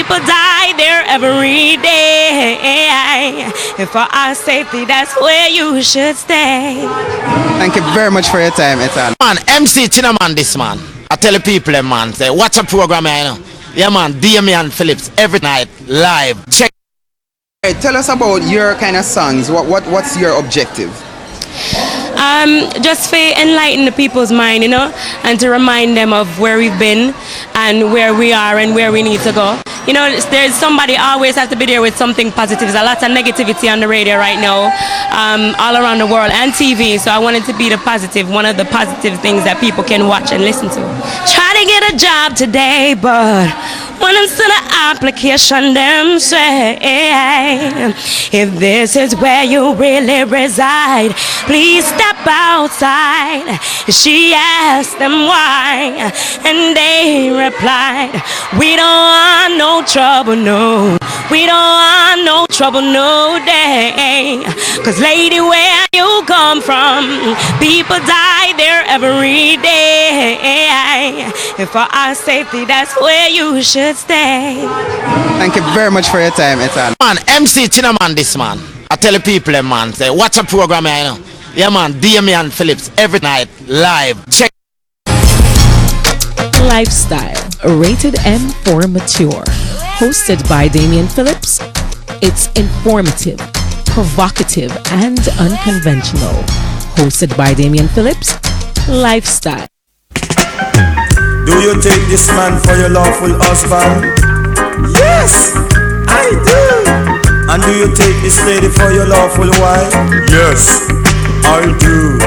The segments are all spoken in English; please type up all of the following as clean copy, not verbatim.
People die there every day. And for our safety, that's where you should stay. Thank you very much for your time, Ethan. Man, MC Chinaman this man. I tell the people, man, say, watch a program, you know. Yeah, man, Damian Phillips every night live. Check. Hey, tell us about your kind of songs. What's your objective? Just to enlighten the people's mind, you know, and to remind them of where we've been and where we are and where we need to go. You know, there's somebody always has to be there with something positive. There's a lot of negativity on the radio right now, all around the world, and TV. So I wanted to be the positive, one of the positive things that people can watch and listen to. Try to get a job today, but when it's to the application, them say, if this is where you really reside, please step outside. She asked them why, and they replied, we don't want no trouble, no. We don't want no trouble, no day. Cause lady, where you come from, people die there every day. And for our safety, that's where you should stay. Thank you very much for your time, Ethan. Man, MC Chinaman this man. I tell the people, man, say, watch a program, you know. Yeah, man, Damian Phillips every night live. Check. Lifestyle, rated M for mature. Hosted by Damian Phillips. It's informative, provocative, and unconventional. Hosted by Damian Phillips. Lifestyle. Do you take this man for your lawful husband? Yes, I do. And do you take this lady for your lawful wife? Yes, I do.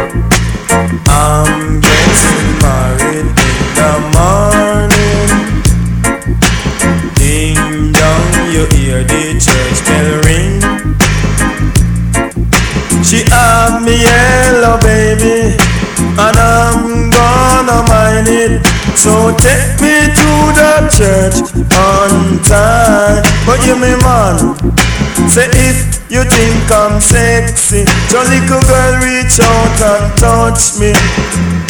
I'm getting married in the morning. Ding dong, you hear the church bell ring. She have me yellow baby, and I'm gonna mind it. So take me to the church on time. But you me man, say if you think I'm sexy, your little girl reach out and touch me.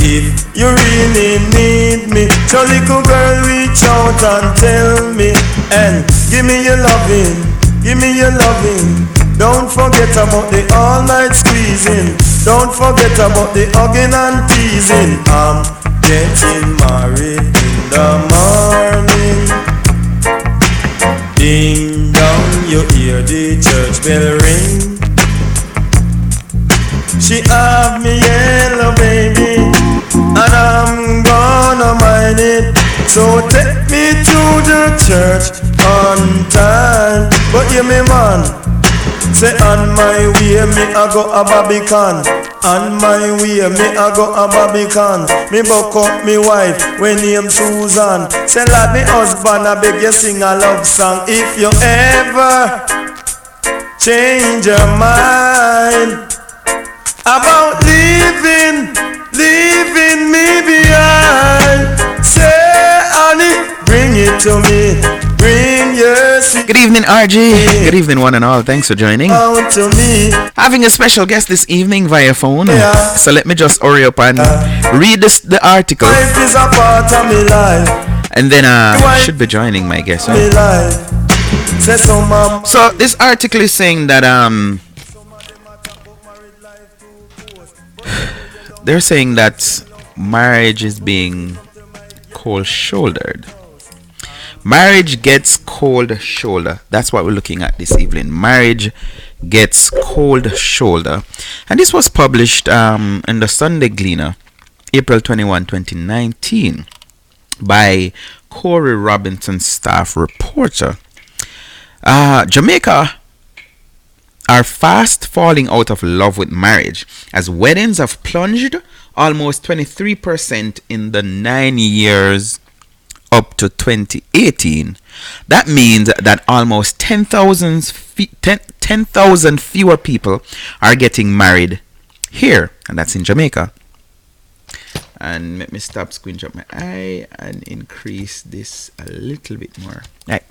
If you really need me, your little girl reach out and tell me. And give me your loving, give me your loving. Don't forget about the all-night squeezing. Don't forget about the hugging and teasing. I'm getting married in the morning. Ding dong, you hear the church bell ring. She have me yellow baby, and I'm gonna mind it. So take me to the church on time. But you me man, say on my way me a go a Barbican. On my way me a go a Barbican. Me buck up me wife when name Susan. Say lad, me husband I beg you sing a love song. If you ever change your mind about leaving me behind, say honey, bring it to me. Bring your Good evening, RG. Good evening, one and all. Thanks for joining. to me. Having a special guest this evening via phone. So let me just hurry up and read the article. Life is a part of me life. And then should be joining my guest. Me life. Say so, mom. So this article is saying that they're saying that marriage is being cold-shouldered. Marriage gets cold shoulder. That's what we're looking at this evening. Marriage gets cold shoulder. And this was published in the Sunday Gleaner, April 21, 2019, by Corey Robinson, staff reporter. Jamaica are fast falling out of love with marriage, as weddings have plunged almost 23% in the 9 years up to 2018. That means that almost 10,000 fewer people are getting married here, and that's in Jamaica. And let me stop, screenshot my eye and increase this a little bit more. Right.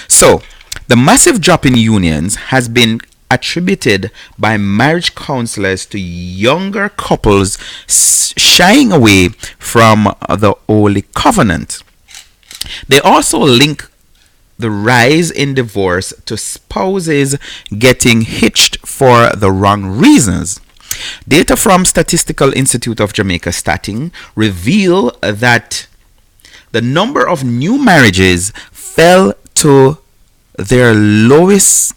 So the massive drop in unions has been attributed by marriage counselors to younger couples shying away from the Holy Covenant. They also link the rise in divorce to spouses getting hitched for the wrong reasons. Data from Statistical Institute of Jamaica Stating reveal that the number of new marriages fell to their lowest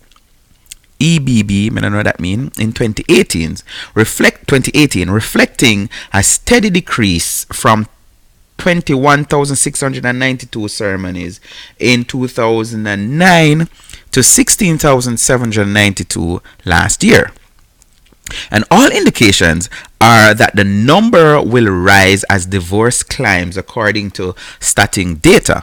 EBB, I don't know what that means, in 2018, reflecting a steady decrease from 21,692 ceremonies in 2009 to 16,792 last year. And all indications are that the number will rise as divorce climbs, according to Stating data.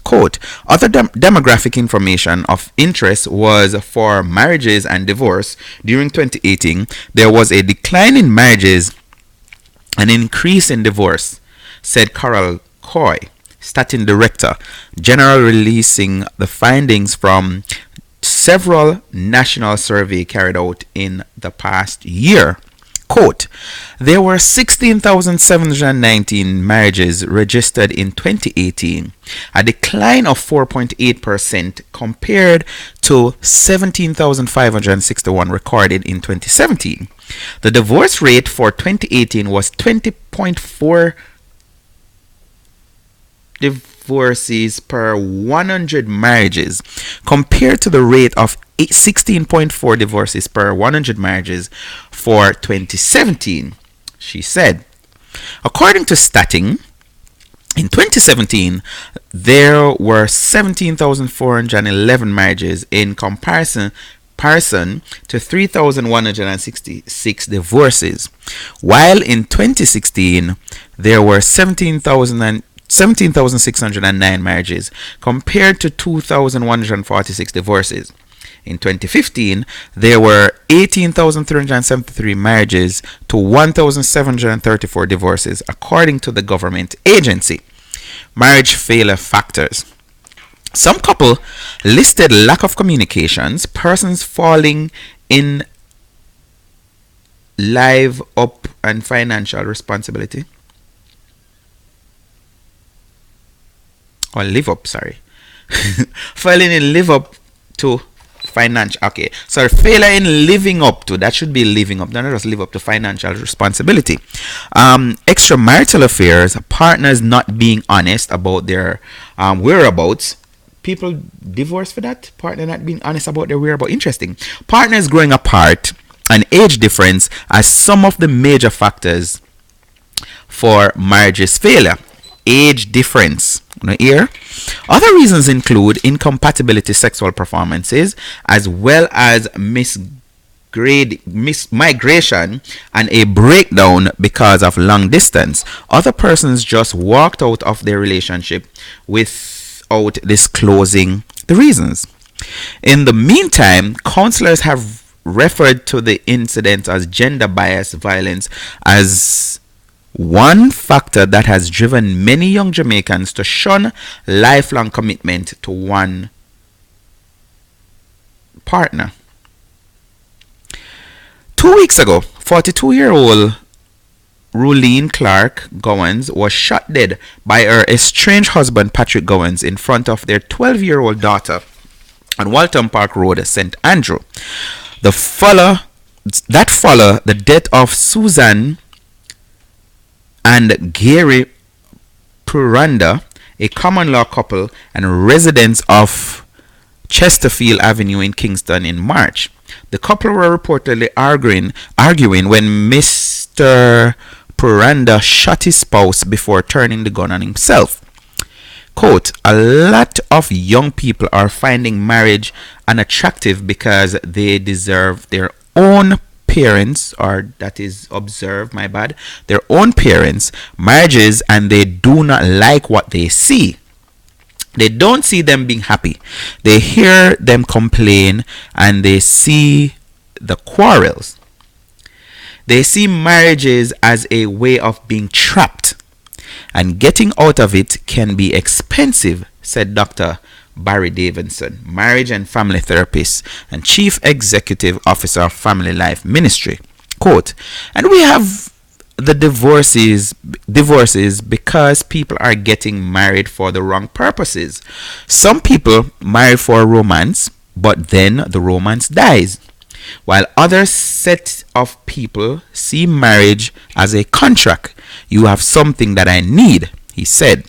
Quote, other demographic information of interest was for marriages and divorce. During 2018, there was a decline in marriages and an increase in divorce, said Carol Coy, Stating Director General, releasing the findings from several national surveys carried out in the past year. Quote, there were 16,719 marriages registered in 2018, a decline of 4.8% compared to 17,561 recorded in 2017. The divorce rate for 2018 was 20.4 divorces per 100 marriages, compared to the rate of 16.4 divorces per 100 marriages for 2017, she said. According to Stating, in 2017, there were 17,411 marriages in comparison to 3,166 divorces, while in 2016, there were 17,609 marriages compared to 2,146 divorces. In 2015, there were 18,373 marriages to 1,734 divorces, according to the government agency. Marriage failure factors. Some couple listed lack of communications, persons falling in live up and financial responsibility. Or live up, sorry. Failing in live up to financial, okay, so failure in living up to, that should be living up, not just live up to financial responsibility. Extramarital affairs, partners not being honest about their whereabouts. People divorce for that, partner not being honest about their whereabouts. Interesting. Partners growing apart and age difference as some of the major factors for marriage's failure. Age difference. Here, other reasons include incompatibility sexual performances, as well as migration and a breakdown because of long distance. Other persons just walked out of their relationship without disclosing the reasons. In the meantime, counselors have referred to the incident as gender bias violence as one factor that has driven many young Jamaicans to shun lifelong commitment to one partner. 2 weeks ago, 42-year-old Ruleen Clark Gowans was shot dead by her estranged husband Patrick Gowans in front of their 12-year-old daughter on Walton Park Road, St. Andrew. That followed the death of Susan and Gary Puranda, a common law couple and residents of Chesterfield Avenue in Kingston, in March. The couple were reportedly arguing when Mr. Puranda shot his spouse before turning the gun on himself. Quote, a lot of young people are finding marriage unattractive because they deserve their own parents, or that is observe, my bad, their own parents' marriages, and they do not like what they see. They don't see them being happy. They hear them complain and they see the quarrels. They see marriages as a way of being trapped, and getting out of it can be expensive, said Dr. Barry Davidson, marriage and family therapist and chief executive officer of Family Life Ministry. Quote, and we have the divorces because people are getting married for the wrong purposes. Some people marry for romance, but then the romance dies, while other set of people see marriage as a contract. You have something that I need, he said.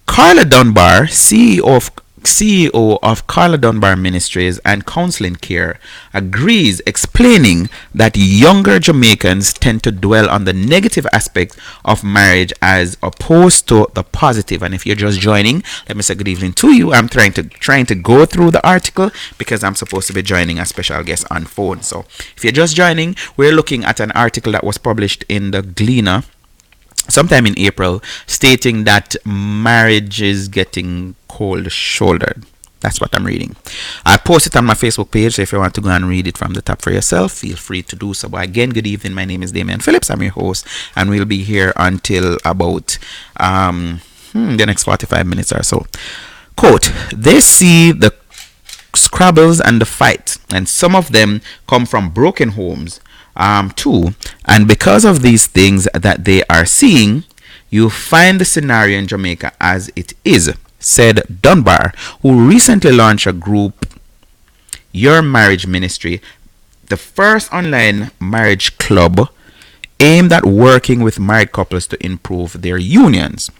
Carla Dunbar, CEO of Carla Dunbar Ministries and Counseling Care, agrees, explaining that younger Jamaicans tend to dwell on the negative aspects of marriage as opposed to the positive. And if you're just joining, let me say good evening to you. I'm trying to go through the article because I'm supposed to be joining a special guest on phone. So if you're just joining, we're looking at an article that was published in the Gleaner sometime in April, stating that marriage is getting cold-shouldered. That's what I'm reading. I post it on my Facebook page, so if you want to go and read it from the top for yourself, feel free to do so. But again, good evening. My name is Damian Phillips. I'm your host, and we'll be here until about the next 45 minutes or so. Quote, they see the scrabbles and the fight, and some of them come from broken homes too, and because of these things that they are seeing, you find the scenario in Jamaica as it is, said Dunbar, who recently launched a group, Your Marriage Ministry, the first online marriage club aimed at working with married couples to improve their unions.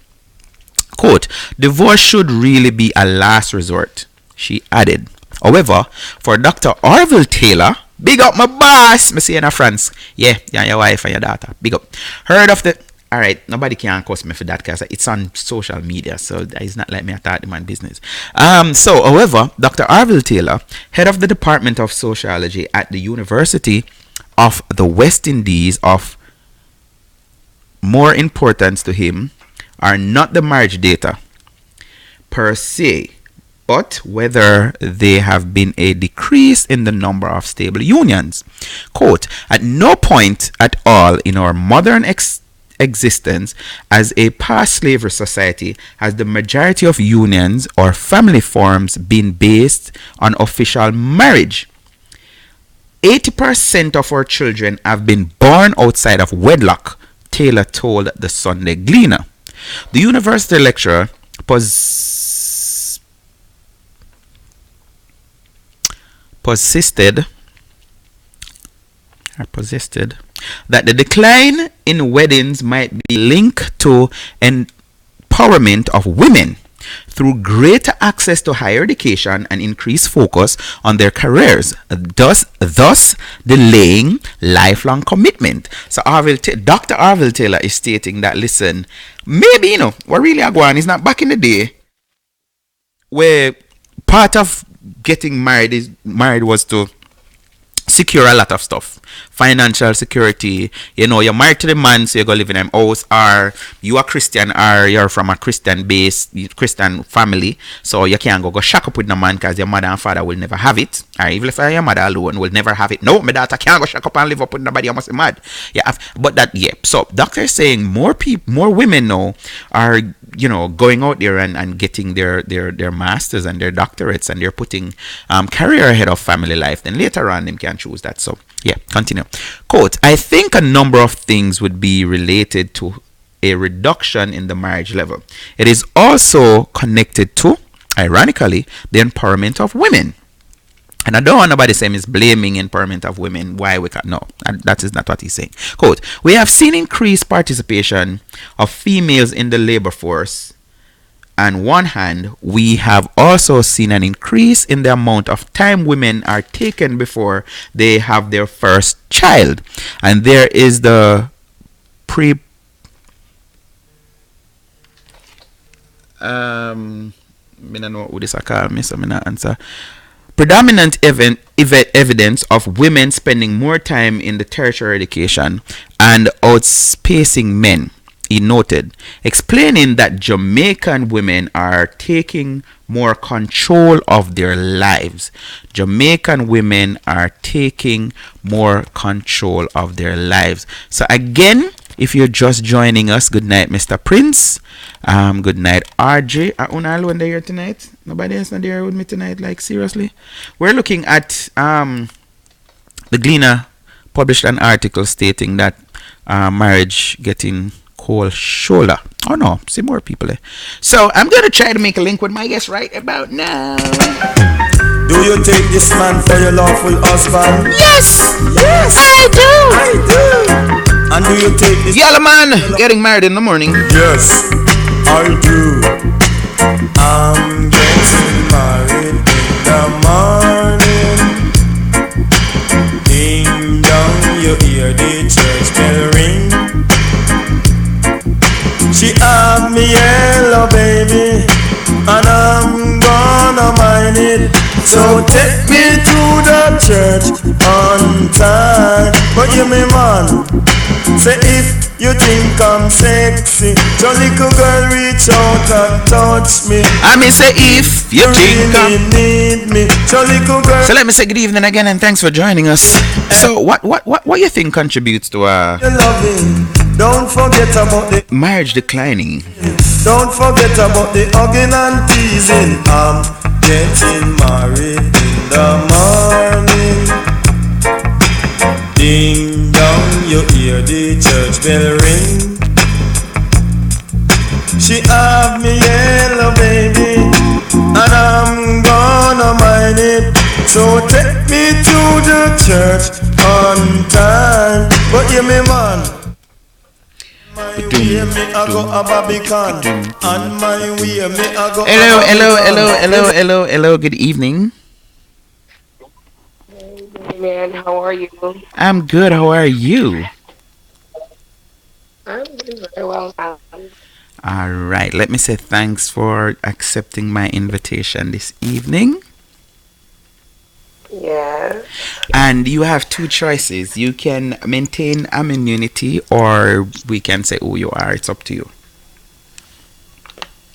Quote, divorce should really be a last resort, she added. However, for Dr. Orville Taylor, big up my boss, me see in France. Yeah, your wife and your daughter. Big up. Heard of the... Alright, nobody can cuss me for that because it's on social media, so it's not like me attack the man business. However, Dr. Orville Taylor, head of the Department of Sociology at the University of the West Indies, of more importance to him are not the marriage data per se, but whether there have been a decrease in the number of stable unions. Quote, at no point at all in our modern existence as a past slavery society has the majority of unions or family forms been based on official marriage. 80% of our children have been born outside of wedlock, Taylor told the Sunday Gleaner. The university lecturer persisted that the decline in weddings might be linked to empowerment of women through greater access to higher education and increased focus on their careers, thus delaying lifelong commitment. So Dr. Orville Taylor is stating that, listen, maybe, what really are going is not back in the day where part of getting married was to secure a lot of stuff. Financial security, you're married to the man, so you go live in a house, or you are Christian, or you're from a Christian-based Christian family, so you can't go shack up with no man because your mother and father will never have it, or even if your mother alone will never have it. No, my daughter can't go shack up and live up with nobody, you must be mad. So doctor is saying more women now are going out there and getting their masters and their doctorates, and they're putting career ahead of family life. Then later on them can choose that. So yeah, continue. Quote, I think a number of things would be related to a reduction in the marriage level. It is also connected to, ironically, the empowerment of women. And I don't want nobody saying he's blaming empowerment of women. Why we can't? No, that is not what he's saying. Quote, we have seen increased participation of females in the labor force. On one hand, we have also seen an increase in the amount of time women are taken before they have their first child. And there is the predominant evidence of women spending more time in the tertiary education and outspacing men, he noted, explaining that Jamaican women are taking more control of their lives. Jamaican women are taking more control of their lives. So again, if you're just joining us, good night, Mr. Prince. Good night, RJ. Are you alone there tonight? Nobody else not there with me tonight? Like, seriously? We're looking at the Gleaner published an article stating that marriage getting cold shoulder. Oh no, see more people there. So I'm gonna try to make a link with my guest right about now. Do you take this man for your lawful husband? Yes, Yes, I do. I do. And do you take this? Yeah, man, getting married in the morning. Yes, I do. I'm getting married in the morning. Ding dong, you hear the church bell ring. She have me yellow baby, and I'm gonna mind it. So take me to the church on time. But you me man, say if you think I'm sexy, your little girl reach out and touch me. I mean say if you think really I'm... need me, your little girl. So let me say good evening again and thanks for joining us. So what you think contributes to You love it. Don't forget about the marriage declining? Don't forget about the hugging and teasing. I'm getting married in the morning. Ding dong, you hear the church bell ring. She have me yellow baby, and I'm gonna mind it. So take me to the church on time. But you me man, my way me I go a Barbican, and my way me I go. Hello. Good evening. Hey man, how are you? I'm good. How are you? I'm doing very well. All right. Let me say thanks for accepting my invitation this evening. Yeah. And you have two choices. You can maintain anonymity, or we can say who you are. It's up to you.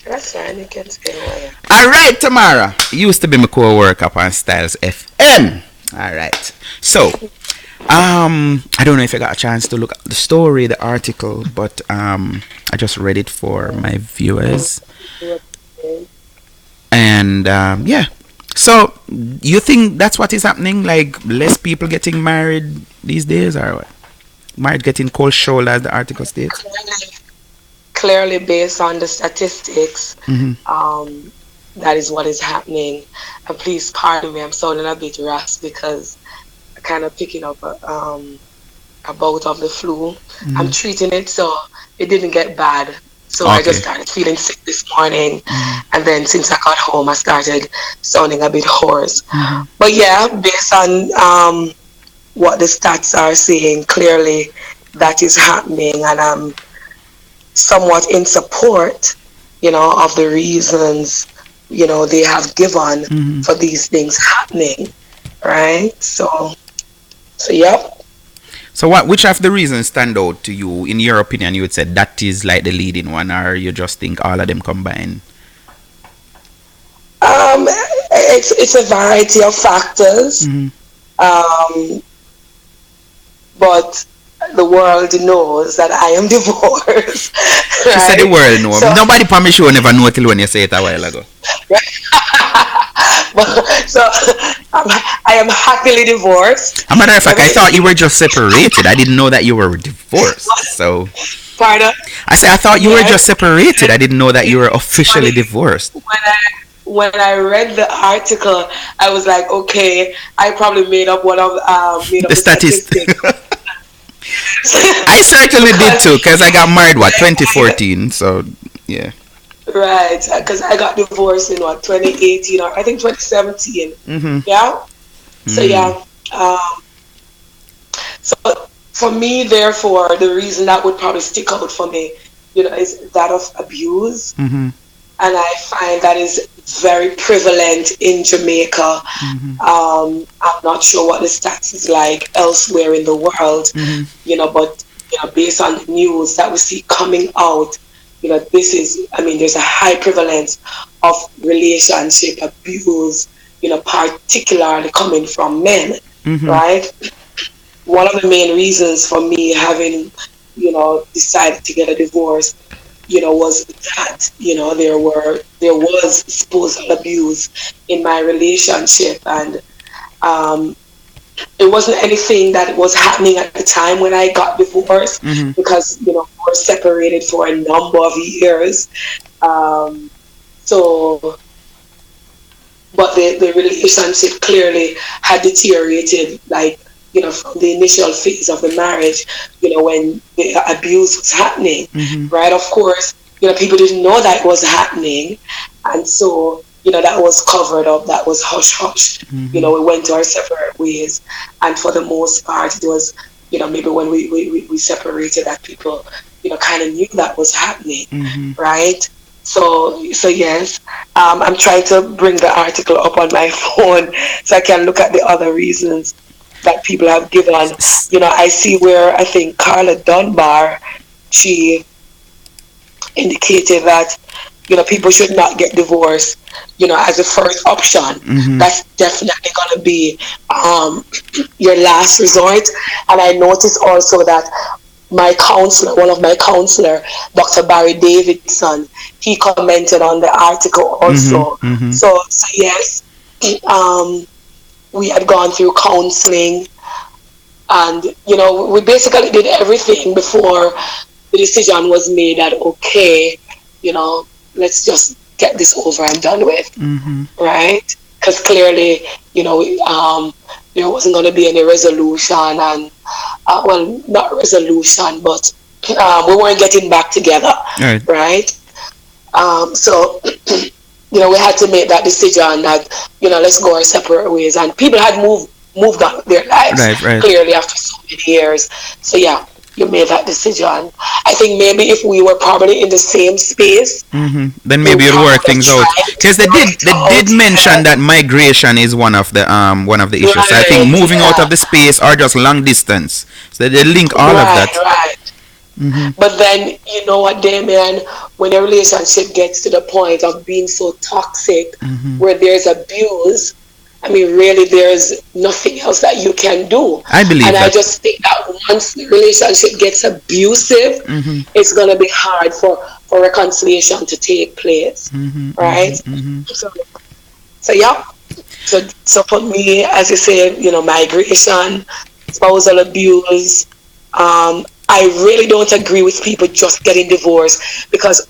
That's fine. You can stay away. All right, Tamara. You used to be my co-worker up on Styles FM. All right. So, I don't know if I got a chance to look at the story, the article, but I just read it for my viewers. And yeah. So, you think that's what is happening? Like less people getting married these days, or what? Married getting cold shoulder, as the article states? Clearly, based on the statistics, Mm-hmm. that is what is happening. And please pardon me, I'm sounding a bit raspy because I'm kind of picking up a bout of the flu. Mm-hmm. I'm treating it, so it didn't get bad. So Okay. I just started feeling sick this morning, and then since I got home, I started sounding a bit hoarse. But yeah, based on what the stats are saying, clearly that is happening, and I'm somewhat in support, of the reasons, they have given for these things happening, right? So yep. So which of the reasons stand out to you? In your opinion, you would say that is like the leading one, or you just think all of them combined? It's a variety of factors, but the world knows that I am divorced. She said the world knows. So, Nobody promised you never know till when you say it a while ago. so I am happily divorced. As a matter of fact, I thought you were just separated. I didn't know that you were divorced. So Pardon? I said I thought you were just separated. I didn't know that you were officially divorced. When I read the article, I was like, okay, I probably made up the statistic. I certainly did too, because I got married 2014. So yeah. Right, because I got divorced in 2018 or I think 2017. Yeah. So yeah. So for me, therefore, the reason that would probably stick out for me, is that of abuse, and I find that is very prevalent in Jamaica. I'm not sure what the stats is like elsewhere in the world, but based on the news that we see coming out, there's a high prevalence of relationship abuse, particularly coming from men, right? One of the main reasons for me having, decided to get a divorce, was that, there was spousal abuse in my relationship, and it wasn't anything that was happening at the time when I got divorced, because we were separated for a number of years. So, but the relationship clearly had deteriorated, like, from the initial phase of the marriage, when the abuse was happening, right? Of course, people didn't know that was happening. And so, that was covered up, that was hush-hush. We went our separate ways. And for the most part, it was, maybe when we separated, that people, kind of knew that was happening, right? So yes, I'm trying to bring the article up on my phone so I can look at the other reasons that people have given. I see where I think Carla Dunbar, she indicated that people should not get divorced as a first option. That's definitely going to be your last resort. And I noticed also that one of my counselor, Dr. Barry Davidson, he commented on the article also. So yes, we had gone through counseling, and we basically did everything before the decision was made that okay, let's just get this over and done with, right? Because clearly, there wasn't going to be any resolution, and well, not resolution, but we weren't getting back together, right? So we had to make that decision that let's go our separate ways, and people had moved on with their lives, clearly after so many years. So yeah, you made that decision. I think maybe if we were probably in the same space, then maybe you'd work things out. Because they did mention that migration is one of the issues. Right, so I think moving out of the space or just long distance. So they link all of that. Right. But then you know what, Damien, when a relationship gets to the point of being so toxic, where there's abuse, I mean, really, there's nothing else that you can do. I believe and that. I just think that once the relationship gets abusive, it's going to be hard for reconciliation to take place, right? So yeah. So for me, as you say, migration, spousal abuse, I really don't agree with people just getting divorced because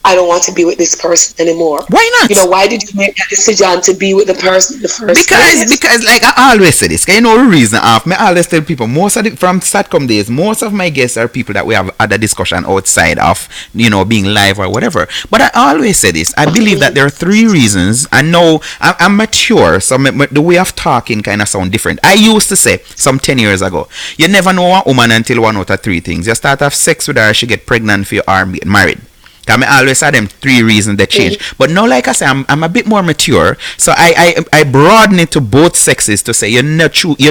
I don't want to be with this person anymore. Why not? Why did you make that decision to be with the person in the first place? Because like I always say this, the reason I always tell people, from Satcom days, most of my guests are people that we have had a discussion outside of, being live or whatever. But I always say this, I believe that there are 3 reasons. I know I'm mature, so the way of talking kind of sound different. I used to say, some 10 years ago, you never know a woman until one out of 3 things. You start have sex with her, she get pregnant for you, or get married. I always had them 3 reasons that change. But now, like I say, I'm a bit more mature. So I broaden it to both sexes to say you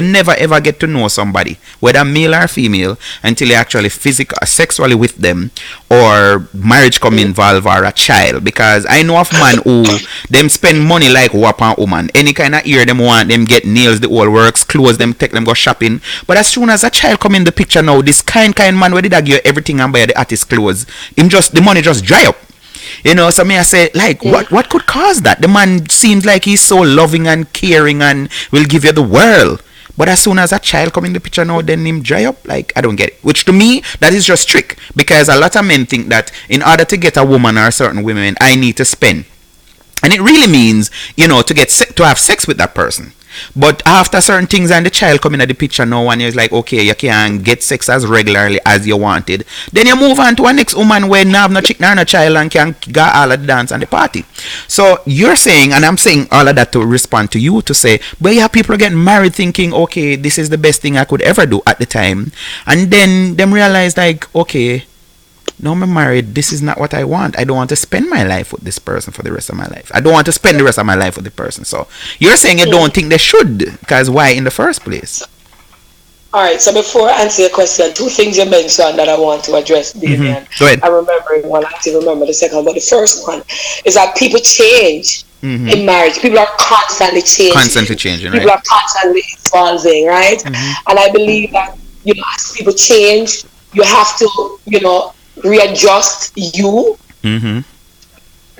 never ever get to know somebody, whether male or female, until you actually sexually with them, or marriage come involved, or a child. Because I know of man who them spend money like whop on woman. Any kind of ear them want, them get nails, the whole works, clothes, them take them go shopping. But as soon as a child come in the picture now, this kind man where did I give you everything and buy the artist clothes, the money just dry up. So me I say, like, what could cause that? The man seems like he's so loving and caring and will give you the world. But as soon as a child come in the picture now, then him dry up. Like, I don't get it. Which to me, that is just trick. Because a lot of men think that in order to get a woman or certain women, I need to spend. And it really means, to have sex with that person. But after certain things and the child coming at the picture now, and you're like, okay, you can get sex as regularly as you wanted, then you move on to a next woman where you have no chick nor no child and can go all of the dance and the party. So you're saying, and I'm saying all of that to respond to you, to say, but yeah, people are getting married thinking, okay, this is the best thing I could ever do at the time, and then them realize, like, okay, now I'm married, this is not what I want. I don't want to spend my life with this person for the rest of my life. I don't want to spend the rest of my life with the person. So you're saying you don't think they should, because why in the first place? All right, so before I answer your question, 2 things you mentioned that I want to address, Damien. Go ahead. I remember one, I actually remember the second, but the first one is that people change in marriage. People are constantly changing. Constantly changing, right? People are constantly evolving, right? And I believe that, as people change, you have to, readjust you,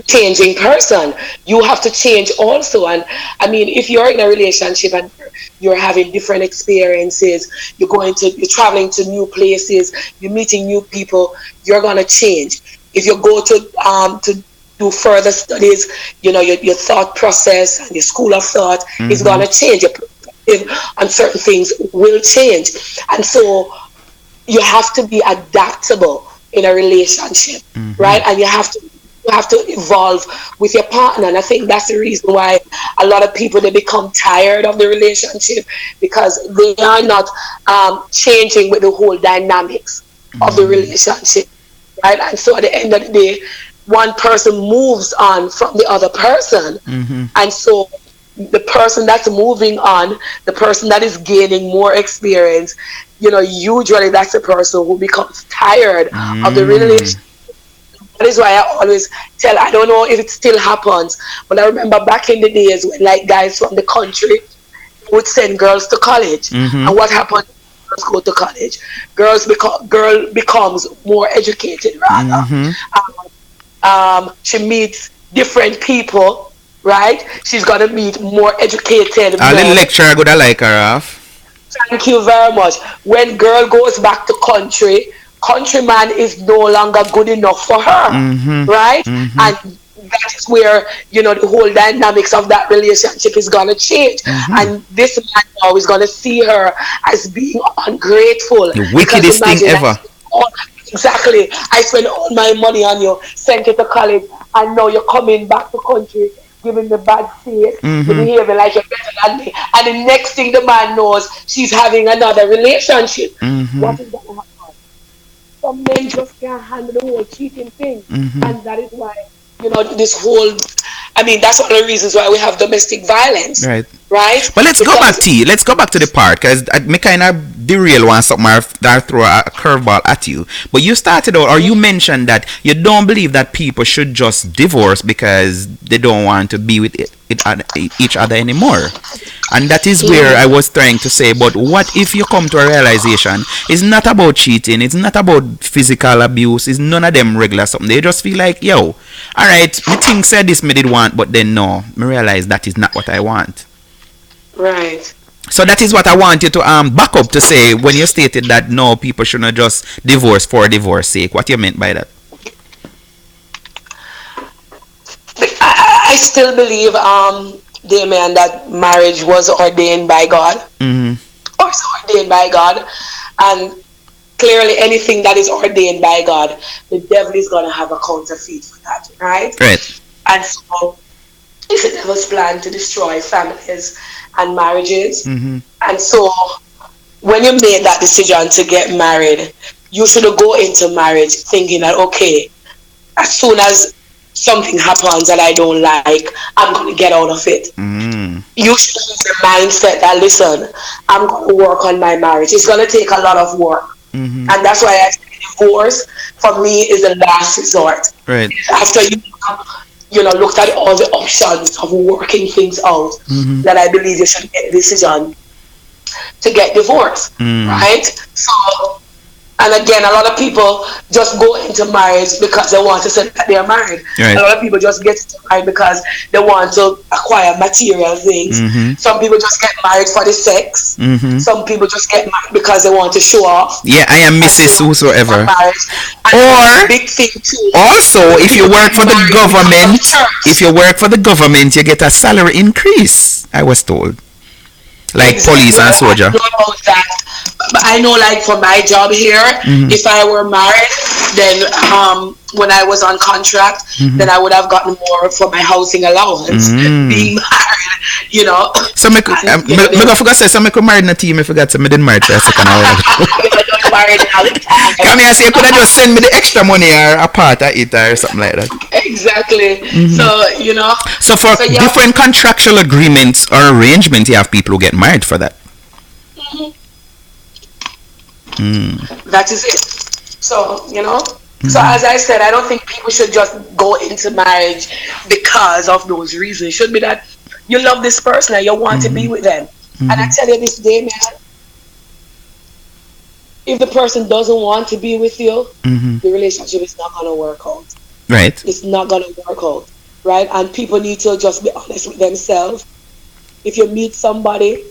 changing person. You have to change also. And I mean, if you're in a relationship and you're having different experiences, you're traveling to new places, you're meeting new people, you're gonna change. If you go to do further studies, your thought process and your school of thought is gonna change. Your perspective on certain things will change. And so you have to be adaptable in a relationship, right? And you have to evolve with your partner. And I think that's the reason why a lot of people, they become tired of the relationship, because they are not changing with the whole dynamics of the relationship, right? And so at the end of the day, one person moves on from the other person, and so the person that's moving on, the person that is gaining more experience, usually that's the person who becomes tired of the relationship. That is why I always I don't know if it still happens, but I remember back in the days when, like, guys from the country would send girls to college. And what happened? Girls go to college. Girl becomes more educated, rather. She meets different people, right? She's gonna meet more educated. A little lecturer gonna like her off. Thank you very much. When girl goes back to countryman is no longer good enough for her, right? And that is where, the whole dynamics of that relationship is gonna change. And this man now is gonna see her as being ungrateful. The wickedest thing ever. Exactly. I spent all my money on you, sent you to college, and now you're coming back to country, giving me bad face, behaving like you're better than me. And the next thing the man knows, she's having another relationship. What is going to happen? Some men just can't handle the whole cheating thing. And that is why, this whole, that's one of the reasons why we have domestic violence. Right? But let's go back to the part, because me kind of derail one something or throw a curveball at you. But you started out, or you mentioned that you don't believe that people should just divorce because they don't want to be with each other anymore. And that is where I was trying to say, but what if you come to a realization, it's not about cheating, it's not about physical abuse, it's none of them regular something. They just feel like, yo, alright, me think said this me did want, but then no, me realize that is not what I want. Right. So that is what I want you to back up to say when you stated that no, people should not just divorce for divorce sake. What you meant by that? I still believe, Damien, that marriage was ordained by God. Or it's ordained by God. And clearly anything that is ordained by God, the devil is going to have a counterfeit for that, right? Right. And so it's the devil's plan to destroy families and marriages. And so when you made that decision to get married, you should go into marriage thinking that, okay, as soon as something happens that I don't like, I'm going to get out of it. You should have the mindset that, listen, I'm going to work on my marriage. It's going to take a lot of work. And that's why I say divorce for me is the last resort. Right. After you looked at all the options of working things out, that I believe you should make a decision to get divorced, right? So, and again, a lot of people just go into marriage because they want to say that they're married. Right. A lot of people just get married because they want to acquire material things. Some people just get married for the sex. Some people just get married because they want to show off. Yeah, I am Mrs. Whosoever. Or big thing too. Also, if you work for the government, you get a salary increase, I was told. Like police and soldier. I know about that. But I know, like, for my job here, if I were married, then when I was on contract, then I would have gotten more for my housing allowance. Being married, So I forgot to say, so I could marry in a team. I forgot to, I didn't marry for a second hour. Come here, say you could have just send me the extra money or a part of it or something like that. Exactly. So, So for different contractual agreements or arrangements, you have people who get married for that. That is it. So, so as I said, I don't think people should just go into marriage because of those reasons. It should be that you love this person and you want to be with them. And I tell you this day, man, if the person doesn't want to be with you, the relationship is not going to work out. Right. it's not gonna work out, right? And people need to just be honest with themselves. If you meet somebody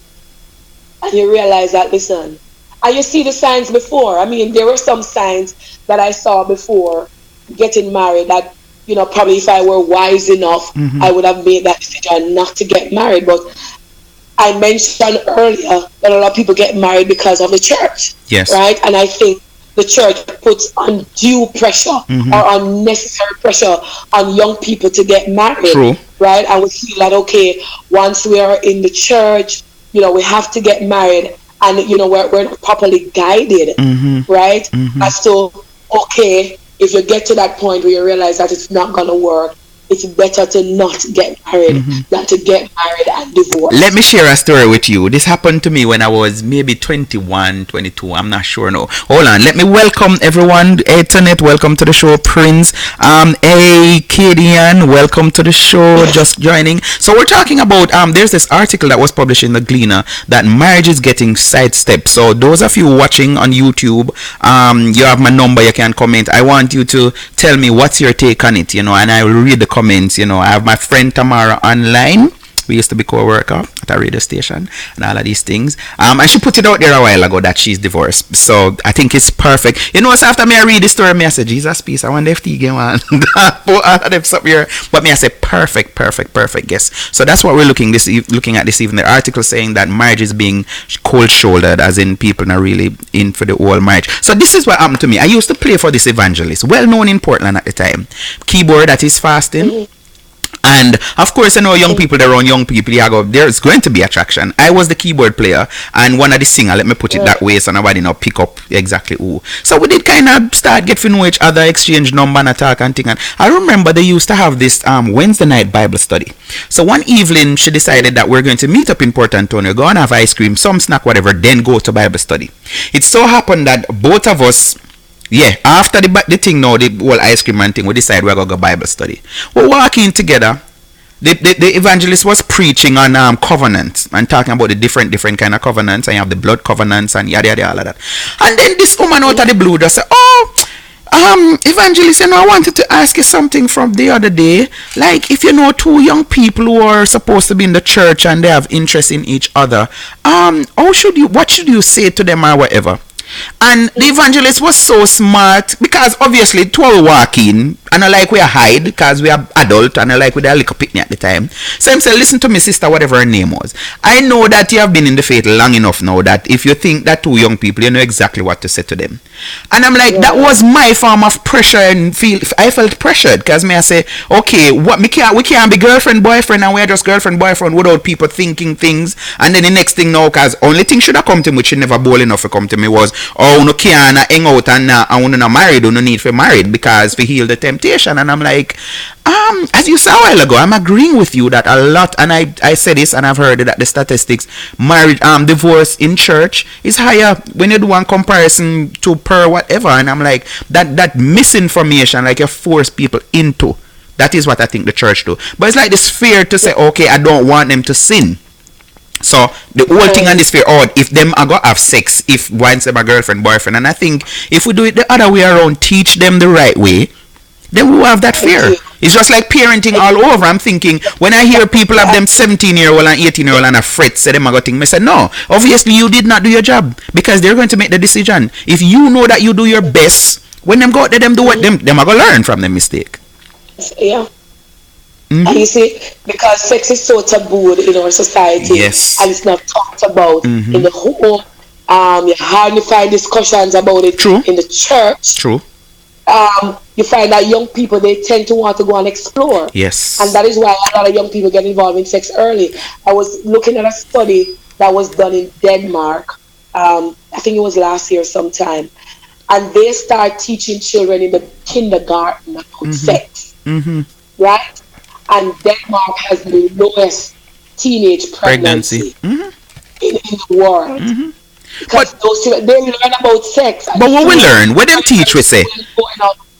and you realize that, listen, and you see the signs before. I mean, there were some signs that I saw before getting married that, you know, probably if I were wise enough, I would have made that decision not to get married. But I mentioned earlier that a lot of people get married because of the church, Yes. right? And I think the church puts undue pressure or unnecessary pressure on young people to get married, True. right? And we feel that, okay, once we are in the church, you know, we have to get married, and, you know, we're not properly guided, right? As to, okay, if you get to that point where you realize that it's not going to work, it's better to not get married than to get married and divorce. Let me share a story with you. This happened to me when I was maybe 21, 22. I'm not sure now. Hold on. Let me welcome everyone. Ethernet, welcome to the show. Prince, hey, Kadian, welcome to the show. Just joining. So we're talking about, there's this article that was published in the Gleaner that marriage is getting sidestepped. So those of you watching on YouTube, you have my number. You can comment. I want you to tell me what's your take on it, you know, and I will read the comments. You know, I have my friend Tamara online. We used to be co-worker at a radio station and all of these things. And she put it out there a while ago that she's divorced. So I think it's perfect. You know, so after me I read the story, me I say, Jesus peace, I wonder if they get one. Put all of them up here. But me I say, perfect guess. So that's what we're looking at this evening. The article saying that marriage is being cold-shouldered, as in people not really in for the whole marriage. So this is what happened to me. I used to play for this evangelist, well known in Portland at the time. Keyboard that is fasting. And of course, you know, young people, they're around young people, there's going to be attraction. I was the keyboard player and one of the singer, let me put it that way so nobody know pick up exactly who. So we did kind of start getting to know each other, exchange number and attack and thing. And I remember they used to have this Wednesday night Bible study. So one evening she decided that we're going to meet up in Port Antonio, go and have ice cream, some snack, whatever, then go to Bible study. It so happened that both of us, after the thing now, the whole ice cream and thing, we decided we're going to go Bible study. We're walking together. The evangelist was preaching on covenants and talking about the different kind of covenants, and you have the blood covenants and yada yada all of that. And then this woman out of the blue just said, evangelist, you know, I wanted to ask you something from the other day. Like, if you know two young people who are supposed to be in the church and they have interest in each other, what should you say to them or whatever? And the evangelist was so smart because obviously two are walking and I like we are hide because we are adult and I like we are like a picnic at the time. So he said, listen to me sister, whatever her name was. I know that you have been in the faith long enough now that if you think that two young people, you know exactly what to say to them. And I'm like, that was my form of pressure and I felt pressured because I say, okay, we can't be girlfriend, boyfriend and we are just girlfriend, boyfriend without people thinking things. And then the next thing now, because only thing should have come to me, which she never bold enough to come to me was, oh, no can't hang out and not married, no need for married because we heal the temptation. And I'm like, as you said a while ago, I'm agreeing with you that a lot, and I said this and I've heard that the statistics, marriage, divorce in church is higher when you do one comparison to per whatever. And I'm like, that misinformation, like you force people into, that is what I think the church do. But it's like this fear to say, okay, I don't want them to sin. So the whole thing on this fear, if them are gonna have sex, if once them a girlfriend, boyfriend, and I think if we do it the other way around, teach them the right way, then we will have that fear. It's just like parenting all over. I'm thinking when I hear people have them 17-year-old and 18-year-old and a fret, say them a go think, I say no, obviously you did not do your job because they're going to make the decision. If you know that you do your best, when them go out there, them do what them are gonna learn from the mistake. Yeah. And you see, because sex is so taboo in our society, yes, and it's not talked about in the home. You hardly find discussions about it in the church. True. You find that young people, they tend to want to go and explore. Yes. And that is why a lot of young people get involved in sex early. I was looking at a study that was done in Denmark. I think it was last year sometime. And they start teaching children in the kindergarten about sex. Right? And Denmark has the lowest teenage pregnancy in the world. Because those children, they learn about sex. But what we learn, what them teach we say,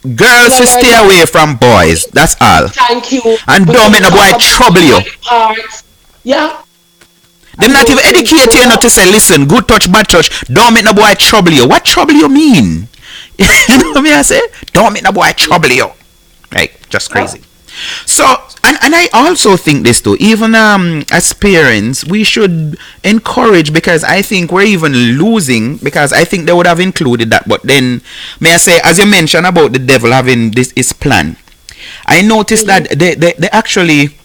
girls should stay away from boys. That's all. Thank you. And don't make no boy trouble you. Yeah. Them not even educate you not to say, listen, good touch, bad touch. Don't make no boy trouble you. What trouble you mean? You know what I say? Don't make no boy trouble you. Like, just crazy. So, and I also think this too, even as parents, we should encourage, because I think we're even losing, because I think they would have included that. But then, may I say, as you mentioned about the devil having this his plan, I noticed that they actually